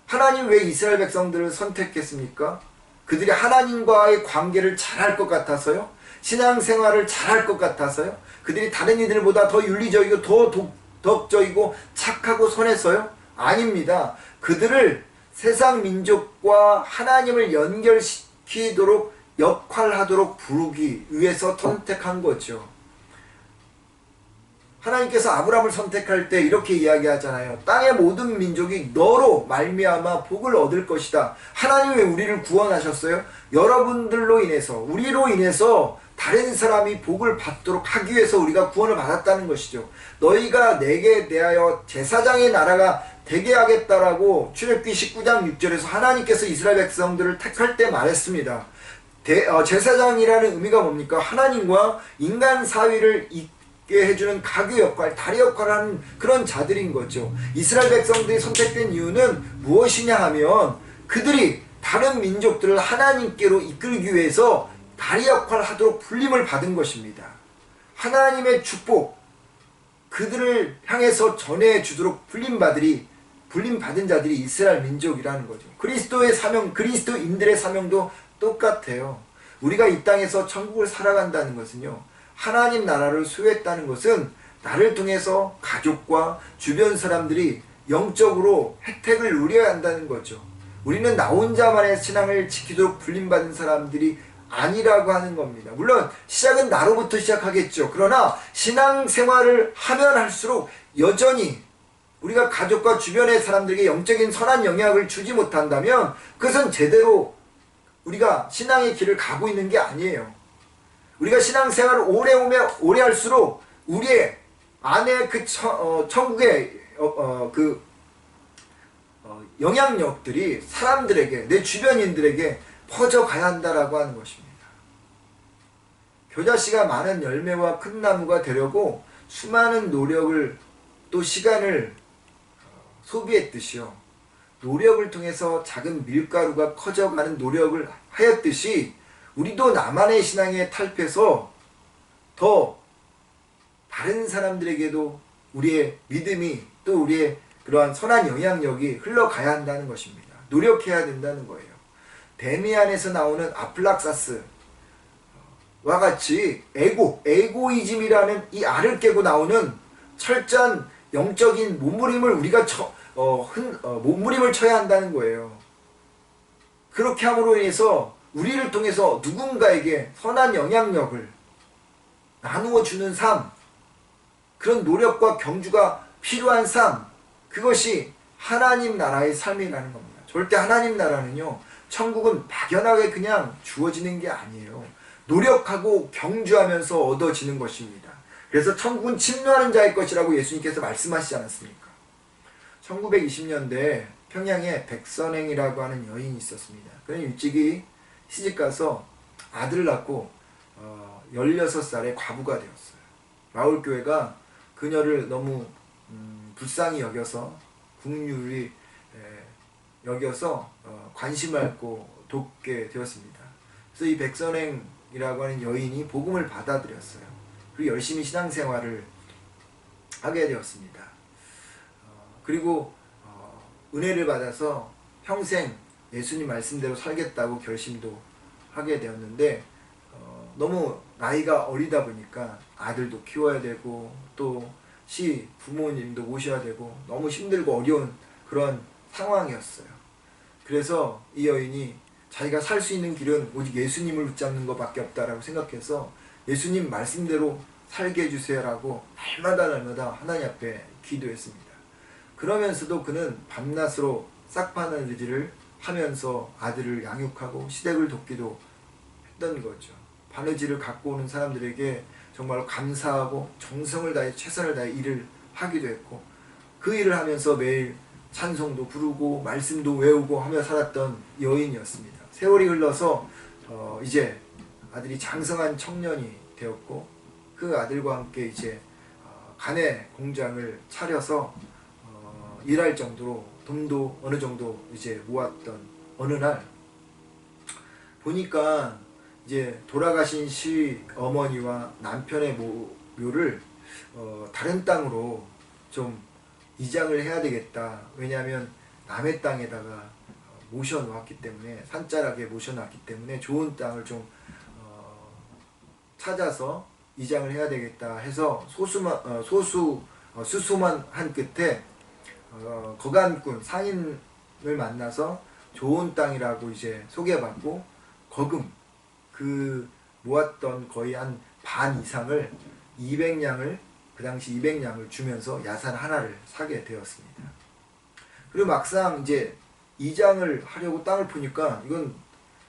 [SPEAKER 1] 하나님 왜 이스라엘 백성들을 선택했습니까? 그들이 하나님과의 관계를 잘할 것 같아서요? 신앙생활을 잘할 것 같아서요? 그들이 다른 이들보다 더 윤리적이고 더 도덕적이고 착하고 선해서요? 아닙니다. 그들을 세상 민족과 하나님을 연결시키도록 역할하도록 부르기 위해서 선택한 거죠. 하나님께서 아브라함을 선택할 때 이렇게 이야기하잖아요. 땅의 모든 민족이 너로 말미암아 복을 얻을 것이다. 하나님이 왜 우리를 구원하셨어요? 여러분들로 인해서, 우리로 인해서 다른 사람이 복을 받도록 하기 위해서 우리가 구원을 받았다는 것이죠. 너희가 내게 대하여 제사장의 나라가 되게 하겠다라고 출애굽기 19장 6절에서 하나님께서 이스라엘 백성들을 택할 때 말했습니다. 제사장이라는 의미가 뭡니까? 하나님과 인간 사이를 잇게 해주는 가교 역할, 다리 역할을 하는 그런 자들인 거죠. 이스라엘 백성들이 선택된 이유는 무엇이냐 하면 그들이 다른 민족들을 하나님께로 이끌기 위해서 다리 역할을 하도록 불림을 받은 것입니다. 하나님의 축복, 그들을 향해서 전해주도록 불림받은 자들이 이스라엘 민족이라는 거죠. 그리스도의 사명, 그리스도인들의 사명도 똑같아요. 우리가 이 땅에서 천국을 살아간다는 것은요, 하나님 나라를 소유했다는 것은 나를 통해서 가족과 주변 사람들이 영적으로 혜택을 누려야 한다는 거죠. 우리는 나 혼자만의 신앙을 지키도록 불림받은 사람들이 아니라고 하는 겁니다. 물론 시작은 나로부터 시작하겠죠. 그러나 신앙생활을 하면 할수록 여전히 우리가 가족과 주변의 사람들에게 영적인 선한 영향을 주지 못한다면 그것은 제대로 우리가 신앙의 길을 가고 있는 게 아니에요. 우리가 신앙생활을 오래 할수록 우리의 안에 그 천국의 영향력들이 사람들에게, 내 주변인들에게 퍼져가야 한다라고 하는 것입니다. 겨자씨가 많은 열매와 큰 나무가 되려고 수많은 노력을 또 시간을 소비했듯이요, 노력을 통해서 작은 밀가루가 커져가는 노력을 하였듯이 우리도 나만의 신앙에 탈피해서 더 다른 사람들에게도 우리의 믿음이, 또 우리의 그러한 선한 영향력이 흘러가야 한다는 것입니다. 노력해야 된다는 거예요. 데미안에서 나오는 아플락사스와 같이 에고이즘이라는 이 알을 깨고 나오는 철저한 영적인 몸부림을 우리가 몸부림을 쳐야 한다는 거예요. 그렇게 함으로 인해서 우리를 통해서 누군가에게 선한 영향력을 나누어 주는 삶, 그런 노력과 경주가 필요한 삶, 그것이 하나님 나라의 삶이라는 겁니다. 절대 하나님 나라는요, 천국은 막연하게 그냥 주어지는 게 아니에요. 노력하고 경주하면서 얻어지는 것입니다. 그래서 천국은 침노하는 자의 것이라고 예수님께서 말씀하시지 않았습니까? 1920년대에 평양에 백선행이라고 하는 여인이 있었습니다. 그는 일찍이 시집가서 아들을 낳고 16살에 과부가 되었어요. 마을교회가 그녀를 너무 불쌍히 여겨서, 국률이 여겨서 관심을 갖고 돕게 되었습니다. 그래서 이 백선행이라고 하는 여인이 복음을 받아들였어요. 그리고 열심히 신앙생활을 하게 되었습니다. 그리고 은혜를 받아서 평생 예수님 말씀대로 살겠다고 결심도 하게 되었는데, 너무 나이가 어리다 보니까 아들도 키워야 되고 또 부모님도 모셔야 되고 너무 힘들고 어려운 그런 상황이었어요. 그래서 이 여인이 자기가 살 수 있는 길은 오직 예수님을 붙잡는 것밖에 없다라고 생각해서 예수님 말씀대로 살게 해주세요라고 날마다 하나님 앞에 기도했습니다. 그러면서도 그는 밤낮으로 싹바느질을 하면서 아들을 양육하고 시댁을 돕기도 했던 거죠. 바느질을 갖고 오는 사람들에게 정말 감사하고 정성을 다해 최선을 다해 일을 하기도 했고, 그 일을 하면서 매일 찬송도 부르고 말씀도 외우고 하며 살았던 여인이었습니다. 세월이 흘러서 이제 아들이 장성한 청년이 되었고, 그 아들과 함께 이제 가내 공장을 차려서 일할 정도로 돈도 어느 정도 이제 모았던 어느 날 보니까 이제 돌아가신 시어머니와 남편의 묘를 다른 땅으로 좀 이장을 해야 되겠다. 왜냐하면 남의 땅에다가 모셔놓았기 때문에, 산자락에 모셔놨기 때문에 좋은 땅을 좀 찾아서 이장을 해야 되겠다 해서 수소만 한 끝에 거간꾼 상인을 만나서 좋은 땅이라고 이제 소개받고 거금, 그 모았던 거의 한 반 이상을 200냥을, 그 당시 200냥을 주면서 야산 하나를 사게 되었습니다. 그리고 막상 이제 이장을 하려고 땅을 푸니까 이건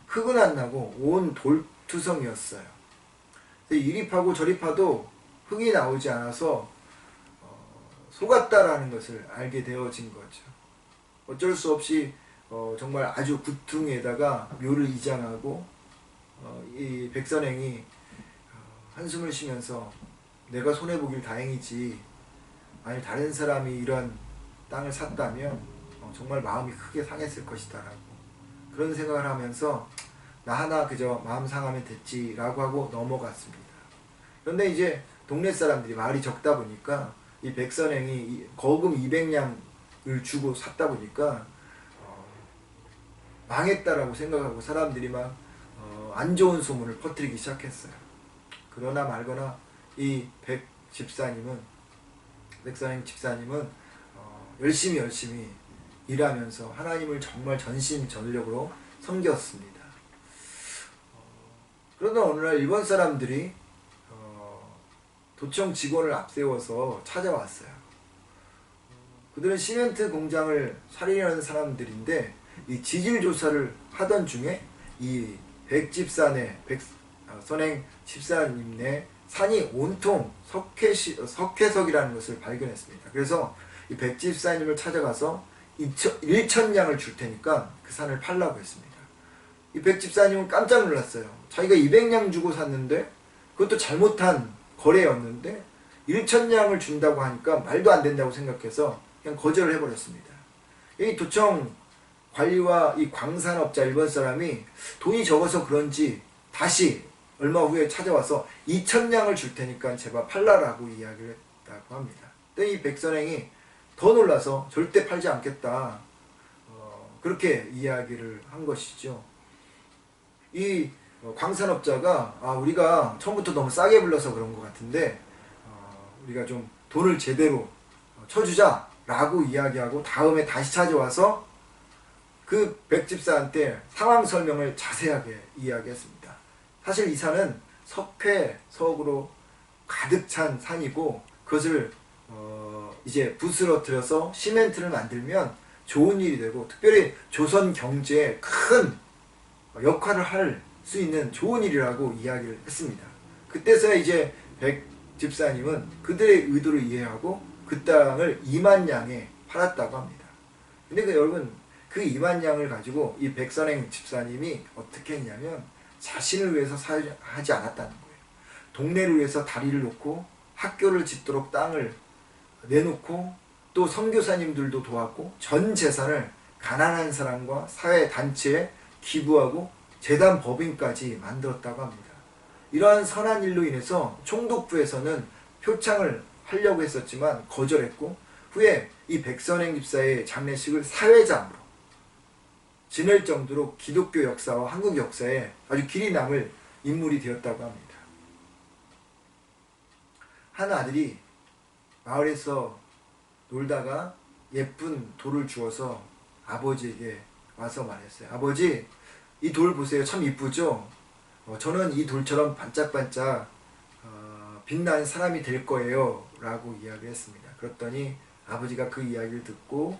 [SPEAKER 1] 흙은 안 나고 온 돌투성이었어요. 이리 파고 저리 파도 흙이 나오지 않아서 속았다라는 것을 알게 되어진 거죠. 어쩔 수 없이 정말 아주 구퉁에다가 묘를 이장하고 이 백선행이 한숨을 쉬면서 내가 손해보길 다행이지, 만약 다른 사람이 이런 땅을 샀다면 정말 마음이 크게 상했을 것이다 라고 그런 생각을 하면서 나 하나 그저 마음 상하면 됐지 라고 하고 넘어갔습니다. 그런데 이제 동네 사람들이 말이 적다 보니까 이 백선행이 거금 200냥을 주고 샀다 보니까 망했다라고 생각하고 사람들이 막 안 좋은 소문을 퍼뜨리기 시작했어요. 그러나 말거나 이 백선행 집사님은 열심히 일하면서 하나님을 정말 전심전력으로 섬겼습니다. 그러다 어느 날 일본 사람들이 도청 직원을 앞세워서 찾아왔어요. 그들은 시멘트 공장을 차리려는 사람들인데 이 지질 조사를 하던 중에 이 백선행 집사님네 산이 온통 석회석이라는 것을 발견했습니다. 그래서 이 백집사님을 찾아가서 1,000냥을 줄 테니까 그 산을 팔라고 했습니다. 이 백집사님은 깜짝 놀랐어요. 자기가 200냥 주고 샀는데 그것도 잘못한 거래였는데 1,000냥을 준다고 하니까 말도 안 된다고 생각해서 그냥 거절을 해버렸습니다. 이 도청 관리와 이 광산업자 일본 사람이 돈이 적어서 그런지 다시 얼마 후에 찾아와서 2,000냥을 줄 테니까 제발 팔라라고 이야기를 했다고 합니다. 근데 이 백선행이 더 놀라서 절대 팔지 않겠다, 그렇게 이야기를 한 것이죠. 이 광산업자가 우리가 처음부터 너무 싸게 불러서 그런 것 같은데 우리가 좀 돈을 제대로 쳐주자 라고 이야기하고 다음에 다시 찾아와서 그 백집사한테 상황 설명을 자세하게 이야기했습니다. 사실 이 산은 석회석으로 가득 찬 산이고 그것을 이제 부스러뜨려서 시멘트를 만들면 좋은 일이 되고 특별히 조선 경제에 큰 역할을 할 수 있는 좋은 일이라고 이야기를 했습니다. 그때서야 이제 백집사님은 그들의 의도를 이해하고 그 땅을 2만 냥에 팔았다고 합니다. 근데 여러분 그 2만 냥을 가지고 이 백선행 집사님이 어떻게 했냐면 자신을 위해서 하지 않았다는 거예요. 동네를 위해서 다리를 놓고 학교를 짓도록 땅을 내놓고 또 선교사님들도 도왔고 전 재산을 가난한 사람과 사회 단체에 기부하고 재단 법인까지 만들었다고 합니다. 이러한 선한 일로 인해서 총독부에서는 표창을 하려고 했었지만 거절했고 후에 이 백선행 집사의 장례식을 사회장으로 지낼 정도로 기독교 역사와 한국 역사에 아주 길이 남을 인물이 되었다고 합니다. 한 아들이 마을에서 놀다가 예쁜 돌을 주어서 아버지에게 와서 말했어요. 아버지, 이 돌 보세요. 참 이쁘죠? 저는 이 돌처럼 반짝반짝 빛나는 사람이 될 거예요 라고 이야기를 했습니다. 그랬더니 아버지가 그 이야기를 듣고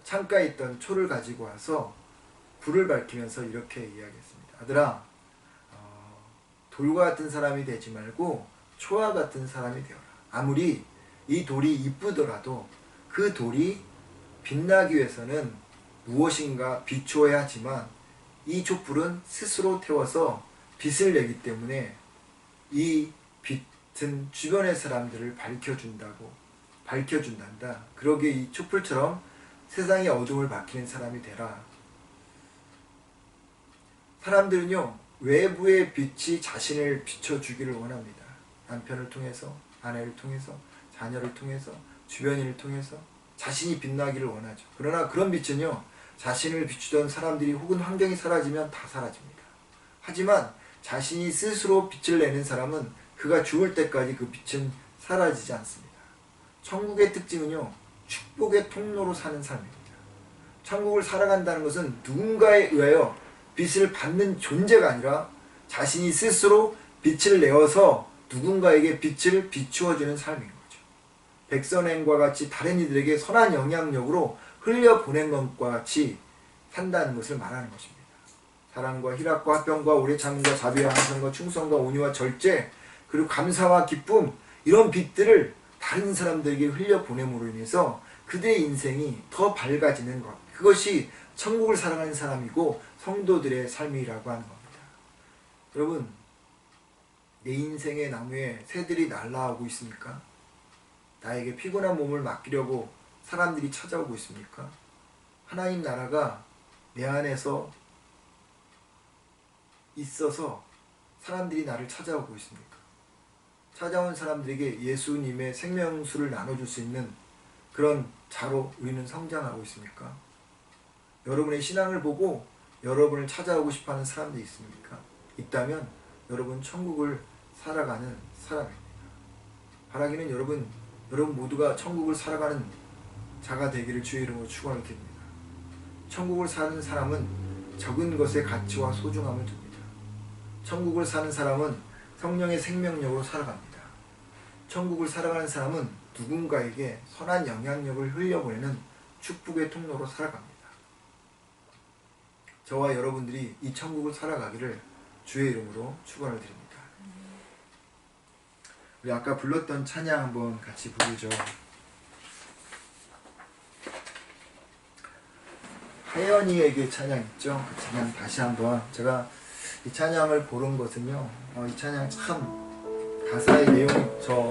[SPEAKER 1] 창가에 있던 초를 가지고 와서 불을 밝히면서 이렇게 이야기했습니다. 아들아, 돌과 같은 사람이 되지 말고 초와 같은 사람이 되어라. 아무리 이 돌이 이쁘더라도 그 돌이 빛나기 위해서는 무엇인가 비추어야 하지만 이 촛불은 스스로 태워서 빛을 내기 때문에 이 빛은 주변의 사람들을 밝혀준단다. 그러기에 이 촛불처럼 세상의 어둠을 밝히는 사람이 되라. 사람들은요, 외부의 빛이 자신을 비춰주기를 원합니다. 남편을 통해서, 아내를 통해서, 자녀를 통해서, 주변인을 통해서 자신이 빛나기를 원하죠. 그러나 그런 빛은요, 자신을 비추던 사람들이 혹은 환경이 사라지면 다 사라집니다. 하지만 자신이 스스로 빛을 내는 사람은 그가 죽을 때까지 그 빛은 사라지지 않습니다. 천국의 특징은요, 축복의 통로로 사는 삶입니다. 천국을 살아간다는 것은 누군가에 의하여 빛을 받는 존재가 아니라 자신이 스스로 빛을 내어서 누군가에게 빛을 비추어주는 삶인 거죠. 백선행과 같이 다른 이들에게 선한 영향력으로 흘려보낸 것과 같이 산다는 것을 말하는 것입니다. 사랑과 희락과 화평과 오래 참음과 자비와 항상과 충성과 온유와 절제, 그리고 감사와 기쁨, 이런 빛들을 다른 사람들에게 흘려보냄으로 인해서 그들의 인생이 더 밝아지는 것, 그것이 천국을 살아가는 사람이고 성도들의 삶이라고 하는 겁니다. 여러분, 내 인생의 나무에 새들이 날아오고 있습니까? 나에게 피곤한 몸을 맡기려고 사람들이 찾아오고 있습니까? 하나님 나라가 내 안에서 있어서 사람들이 나를 찾아오고 있습니까? 찾아온 사람들에게 예수님의 생명수를 나눠줄 수 있는 그런 자로 우리는 성장하고 있습니까? 여러분의 신앙을 보고 여러분을 찾아오고 싶어하는 사람들이 있습니까? 있다면 여러분 천국을 살아가는 사람입니다. 바라기는 여러분 모두가 천국을 살아가는 자가 되기를 주의 이름으로 축원을 드립니다. 천국을 사는 사람은 적은 것의 가치와 소중함을 둡니다. 천국을 사는 사람은 성령의 생명력으로 살아갑니다. 천국을 살아가는 사람은 누군가에게 선한 영향력을 흘려보내는 축복의 통로로 살아갑니다. 저와 여러분들이 이 천국을 살아가기를 주의 이름으로 축원을 드립니다. 우리 아까 불렀던 찬양 한번 같이 부르죠. 하연이에게 찬양 있죠? 그 찬양 다시 한번, 제가 이 찬양을 고른 것은요, 이 찬양 참 가사의 내용이 저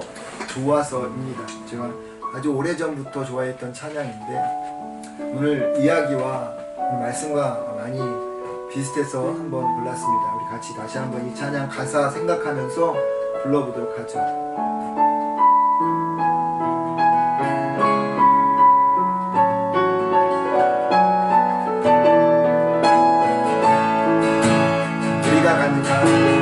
[SPEAKER 1] 좋아서입니다. 제가 아주 오래전부터 좋아했던 찬양인데 오늘 이야기와 말씀과 많이 비슷해서 한번 골랐습니다. 우리 같이 다시 한번 이 찬양 가사 생각하면서 불러보도록 하죠. 우리가 간직한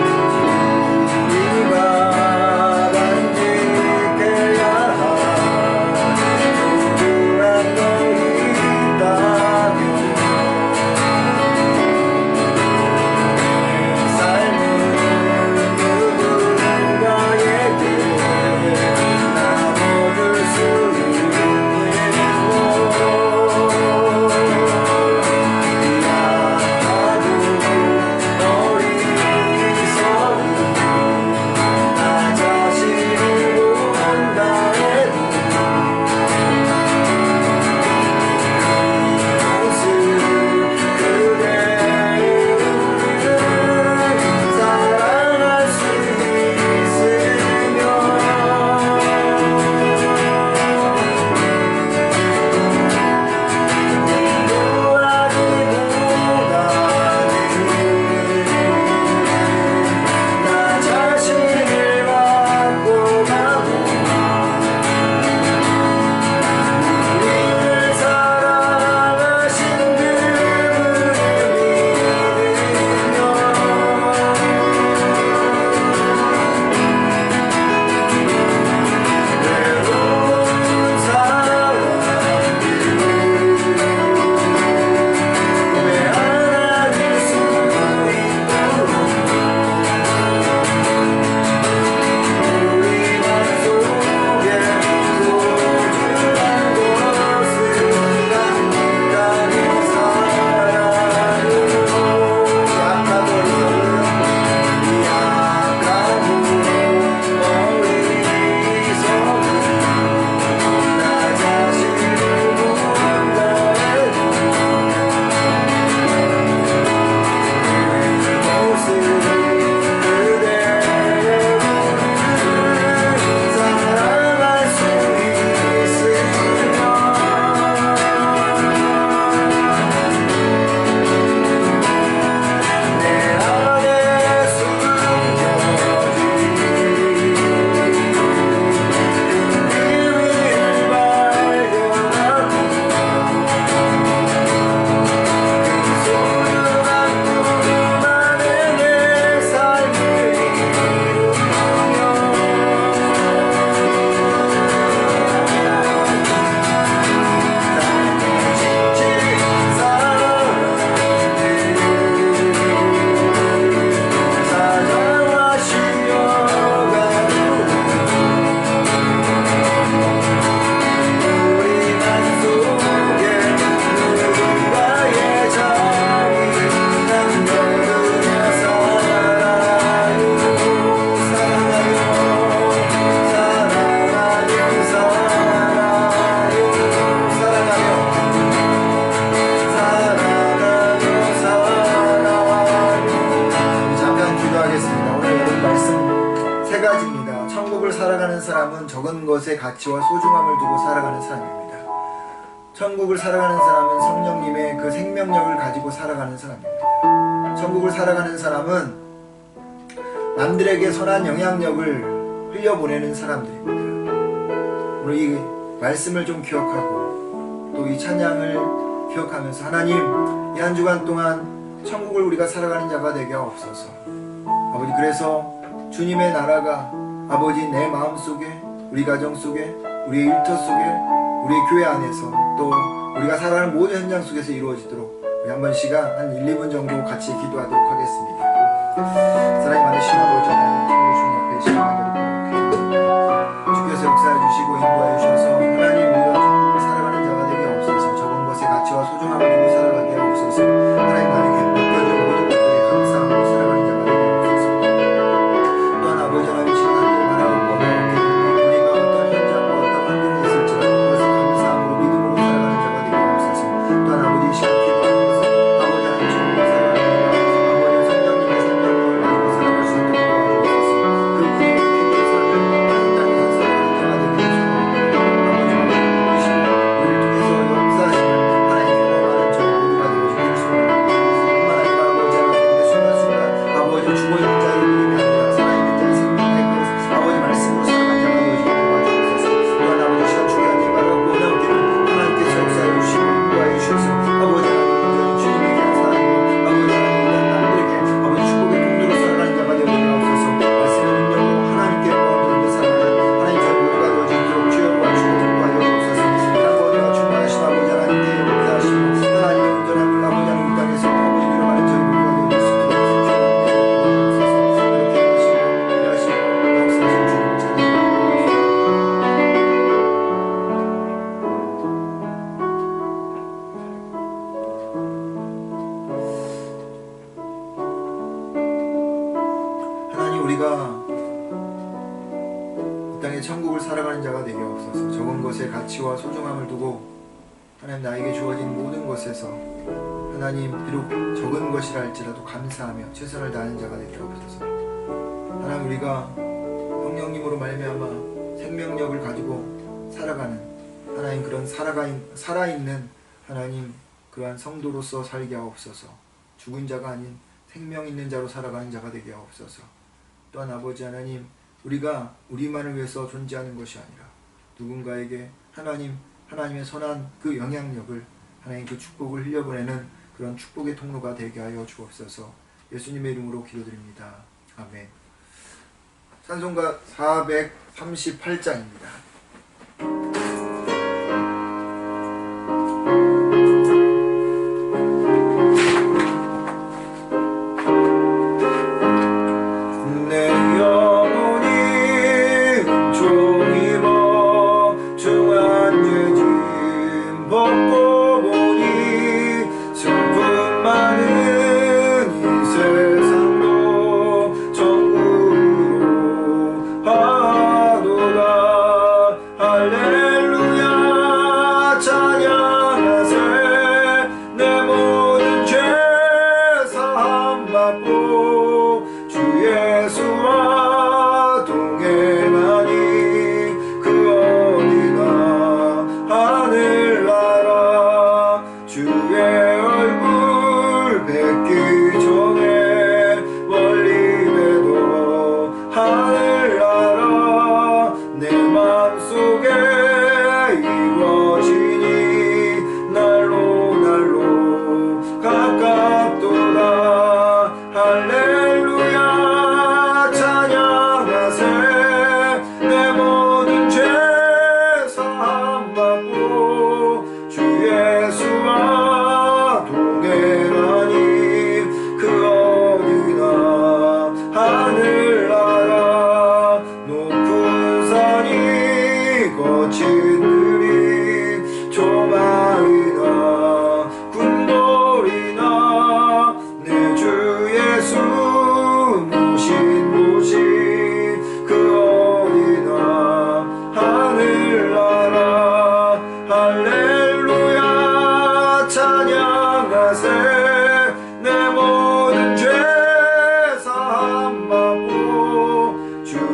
[SPEAKER 1] 사람은 적은 것의 가치와 소중함을 두고 살아가는 사람입니다. 천국을 살아가는 사람은 성령님의 그 생명력을 가지고 살아가는 사람입니다. 천국을 살아가는 사람은 남들에게 선한 영향력을 흘려보내는 사람들입니다. 오늘 이 말씀을 좀 기억하고 또 이 찬양을 기억하면서 하나님, 이 한 주간 동안 천국을 우리가 살아가는 자가 되게 하옵소서. 아버지, 그래서 주님의 나라가 아버지 내 마음속에, 우리 가정 속에, 우리의 일터 속에, 우리 교회 안에서 또 우리가 살아가는 모든 현장 속에서 이루어지도록 우리 한번 시간 한 1, 2분 정도 같이 기도하도록 하겠습니다. 사랑이 많으신 아버지 하나님, 천국 주님 앞에 시간 간절히 고백합니다. 주께서 역사해 주시고 인도하여 주셔서 하나님, 우리가 천국을 살아가는 자가 되게 하옵소서. 적은 것의 가치와 소중함을 두고 살아가게 하옵소서. 하나님, 나에게 맡겨준 모든 것들에 감사함으로 살아가는 자가 되게 하옵소서. 또한 아버지 하나님, 시간 한 길 바라보고 우리가 어떤 현장과 어떤 환경에 있을지라도 그것을 감사함으로 믿음으로 살아가는 자가 되게 하옵소서. 또한 아버지, 이 시간 기도하는 것은 아버지 하나님, 천국을 살아가는 자가 아버지 성령님의 생명력을 가지고 살아갈 수 있도록 도와주옵소서. 그분이 우리에게 삶을 이 땅에서 살아가는 자가 되게 해주옵소서. 아버지 하나님, 우리를 통해서 역사하시는 하나님 경험하는 저희 모두가 되어주길 소원합니다. 뿐만 아니라 아버지 하나님, 순간순간 아버지 죽어있는 자의 믿음이 아니라 살아있는 자의 생명의 그 아버지 말씀으로 살아가는 자가 되어주길 도와주옵소서. 또한 아버지 시간 중요한 일 바라고 원하옵기를 하나님께서 역사해 주시고 인도하여 주셔서 아버지 하나님, 온전히 주님에게 사랑하고 아버지 하나님, 남들에게 아버지 축복의 통로로 살아가는 자가 되어주길 하옵소서. 말씀의 능력으로 하나님께 영광 돌리며 살아가는 하나님 저희 모두가 되어지도록 주여 도와주시고 인도하여 주옵소서. 하나님 어디가 충만하신 아버지 하나님께 역사하시고 하나님의 온전함을 아버지 하나님 이 땅에서 아버지 일어나는 저희 모두가 되어질 수 있도록 주여 도와주옵소서. 이렇게 하시고 일하시고 역사하신 주님을 찬양합니다. 하나님, 우리가 이 땅의 천국을 살아가는 자가 되게 하옵소서. 적은 것의 가치와 소중함을 두고 하나님, 나에게 주어진 모든 것에서 하나님, 비록 적은 것이라 할지라도 감사하며 최선을 다하는 자가 되게 하옵소서. 하나님, 우리가 성령님으로 말미암아 생명력을 가지고 살아가는 하나님, 그런 살아있는 하나님, 그러한 성도로서 살게 하옵소서. 죽은 자가 아닌 생명 있는 자로 살아가는 자가 되게 하옵소서. 또한 아버지 하나님, 우리가 우리만을 위해서 존재하는 것이 아니라 누군가에게 하나님의 선한 그 영향력을, 하나님 그 축복을 흘려보내는 그런 축복의 통로가 되게 하여 주옵소서. 예수님의 이름으로 기도드립니다. 아멘. 찬송가 438장입니다.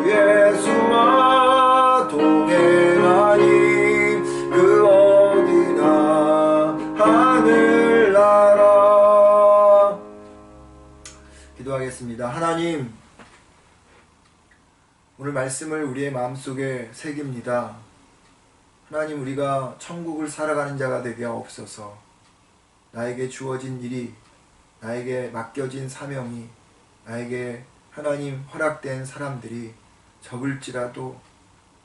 [SPEAKER 2] 예수와
[SPEAKER 1] 기도하겠습니다. 하나님, 오늘 말씀을 우리의 마음속에 새깁니다. 하나님, 우리가 천국을 살아가는 자가 되게 하옵소서. 나에게 주어진 일이, 나에게 맡겨진 사명이, 나에게 하나님 허락된 사람들이 적을지라도,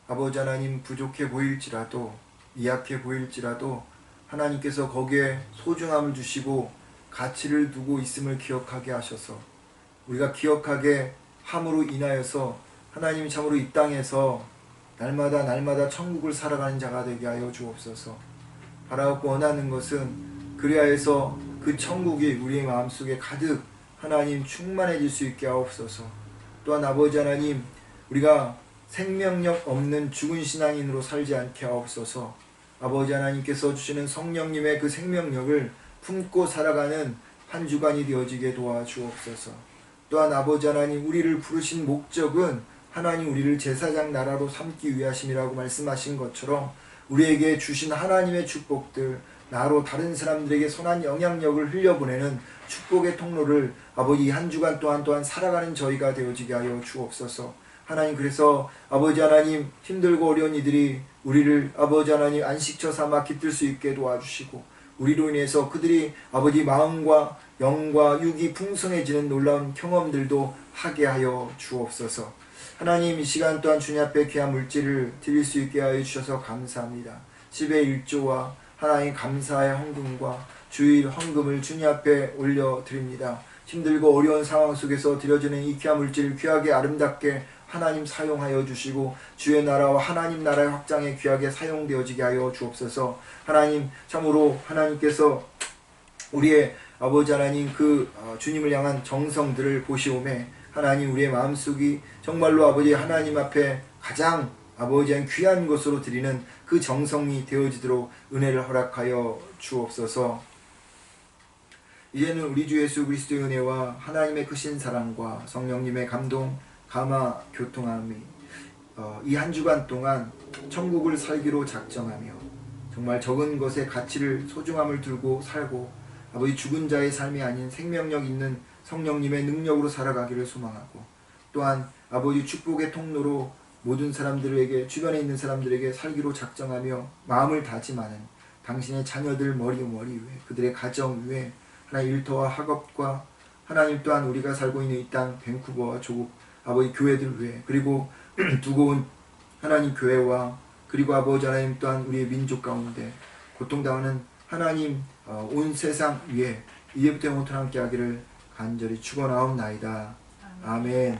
[SPEAKER 1] 아버지 하나님 부족해 보일지라도, 미약해 보일지라도 하나님께서 거기에 소중함을 주시고 가치를 두고 있음을 기억하게 하셔서 우리가 기억하게 함으로 인하여서 하나님 참으로 이 땅에서 날마다 천국을 살아가는 자가 되게 하여 주옵소서. 바라고 원하는 것은 그리하여서 그 천국이 우리의 마음속에 가득 하나님 충만해질 수 있게 하옵소서. 또한 아버지 하나님, 우리가 생명력 없는 죽은 신앙인으로 살지 않게 하옵소서. 아버지 하나님께서 주시는 성령님의 그 생명력을 품고 살아가는 한 주간이 되어지게 도와주옵소서. 또한 아버지 하나님, 우리를 부르신 목적은 하나님 우리를 제사장 나라로 삼기 위하심이라고 말씀하신 것처럼 우리에게 주신 하나님의 축복들, 나로 다른 사람들에게 선한 영향력을 흘려보내는 축복의 통로를 아버지 한 주간 또한 살아가는 저희가 되어지게 하여 주옵소서. 하나님, 그래서 아버지 하나님, 힘들고 어려운 이들이 우리를 아버지 하나님 안식처 삼아 깃들 수 있게 도와주시고, 우리로 인해서 그들이 아버지 마음과 영과 육이 풍성해지는 놀라운 경험들도 하게 하여 주옵소서. 하나님, 이 시간 또한 주님 앞에 귀한 물질을 드릴 수 있게 하여 주셔서 감사합니다. 10의 1조와 하나님 감사의 헌금과 주일 헌금을 주님 앞에 올려드립니다. 힘들고 어려운 상황 속에서 드려지는 이 귀한 물질을 귀하게 아름답게 하나님 사용하여 주시고 주의 나라와 하나님 나라의 확장에 귀하게 사용되어지게 하여 주옵소서. 하나님, 참으로 하나님께서 우리의 아버지 하나님 그 주님을 향한 정성들을 보시오매 하나님, 우리의 마음속이 정말로 아버지 하나님 앞에 가장 아버지 한 귀한 것으로 드리는 그 정성이 되어지도록 은혜를 허락하여 주옵소서. 이제는 우리 주 예수 그리스도의 은혜와 하나님의 크신 사랑과 성령님의 감동, 감화, 교통함이 이 한 주간 동안 천국을 살기로 작정하며 정말 적은 것에 가치를 소중함을 두고 살고 아버지 죽은 자의 삶이 아닌 생명력 있는 성령님의 능력으로 살아가기를 소망하고, 또한 아버지 축복의 통로로 모든 사람들에게, 주변에 있는 사람들에게 살기로 작정하며 마음을 다짐하는 당신의 자녀들 머리 위에, 그들의 가정 위에, 하나님 일터와 학업과 하나님 또한 우리가 살고 있는 이 땅 밴쿠버와 조국 아버지 교회들 위에, 그리고 두고 온 하나님 교회와 그리고 아버지 하나님 또한 우리의 민족 가운데 고통당하는 하나님 온 세상 위에 이제부터 영원토록 함께 하기를 간절히 축원하옵나이다. 아멘.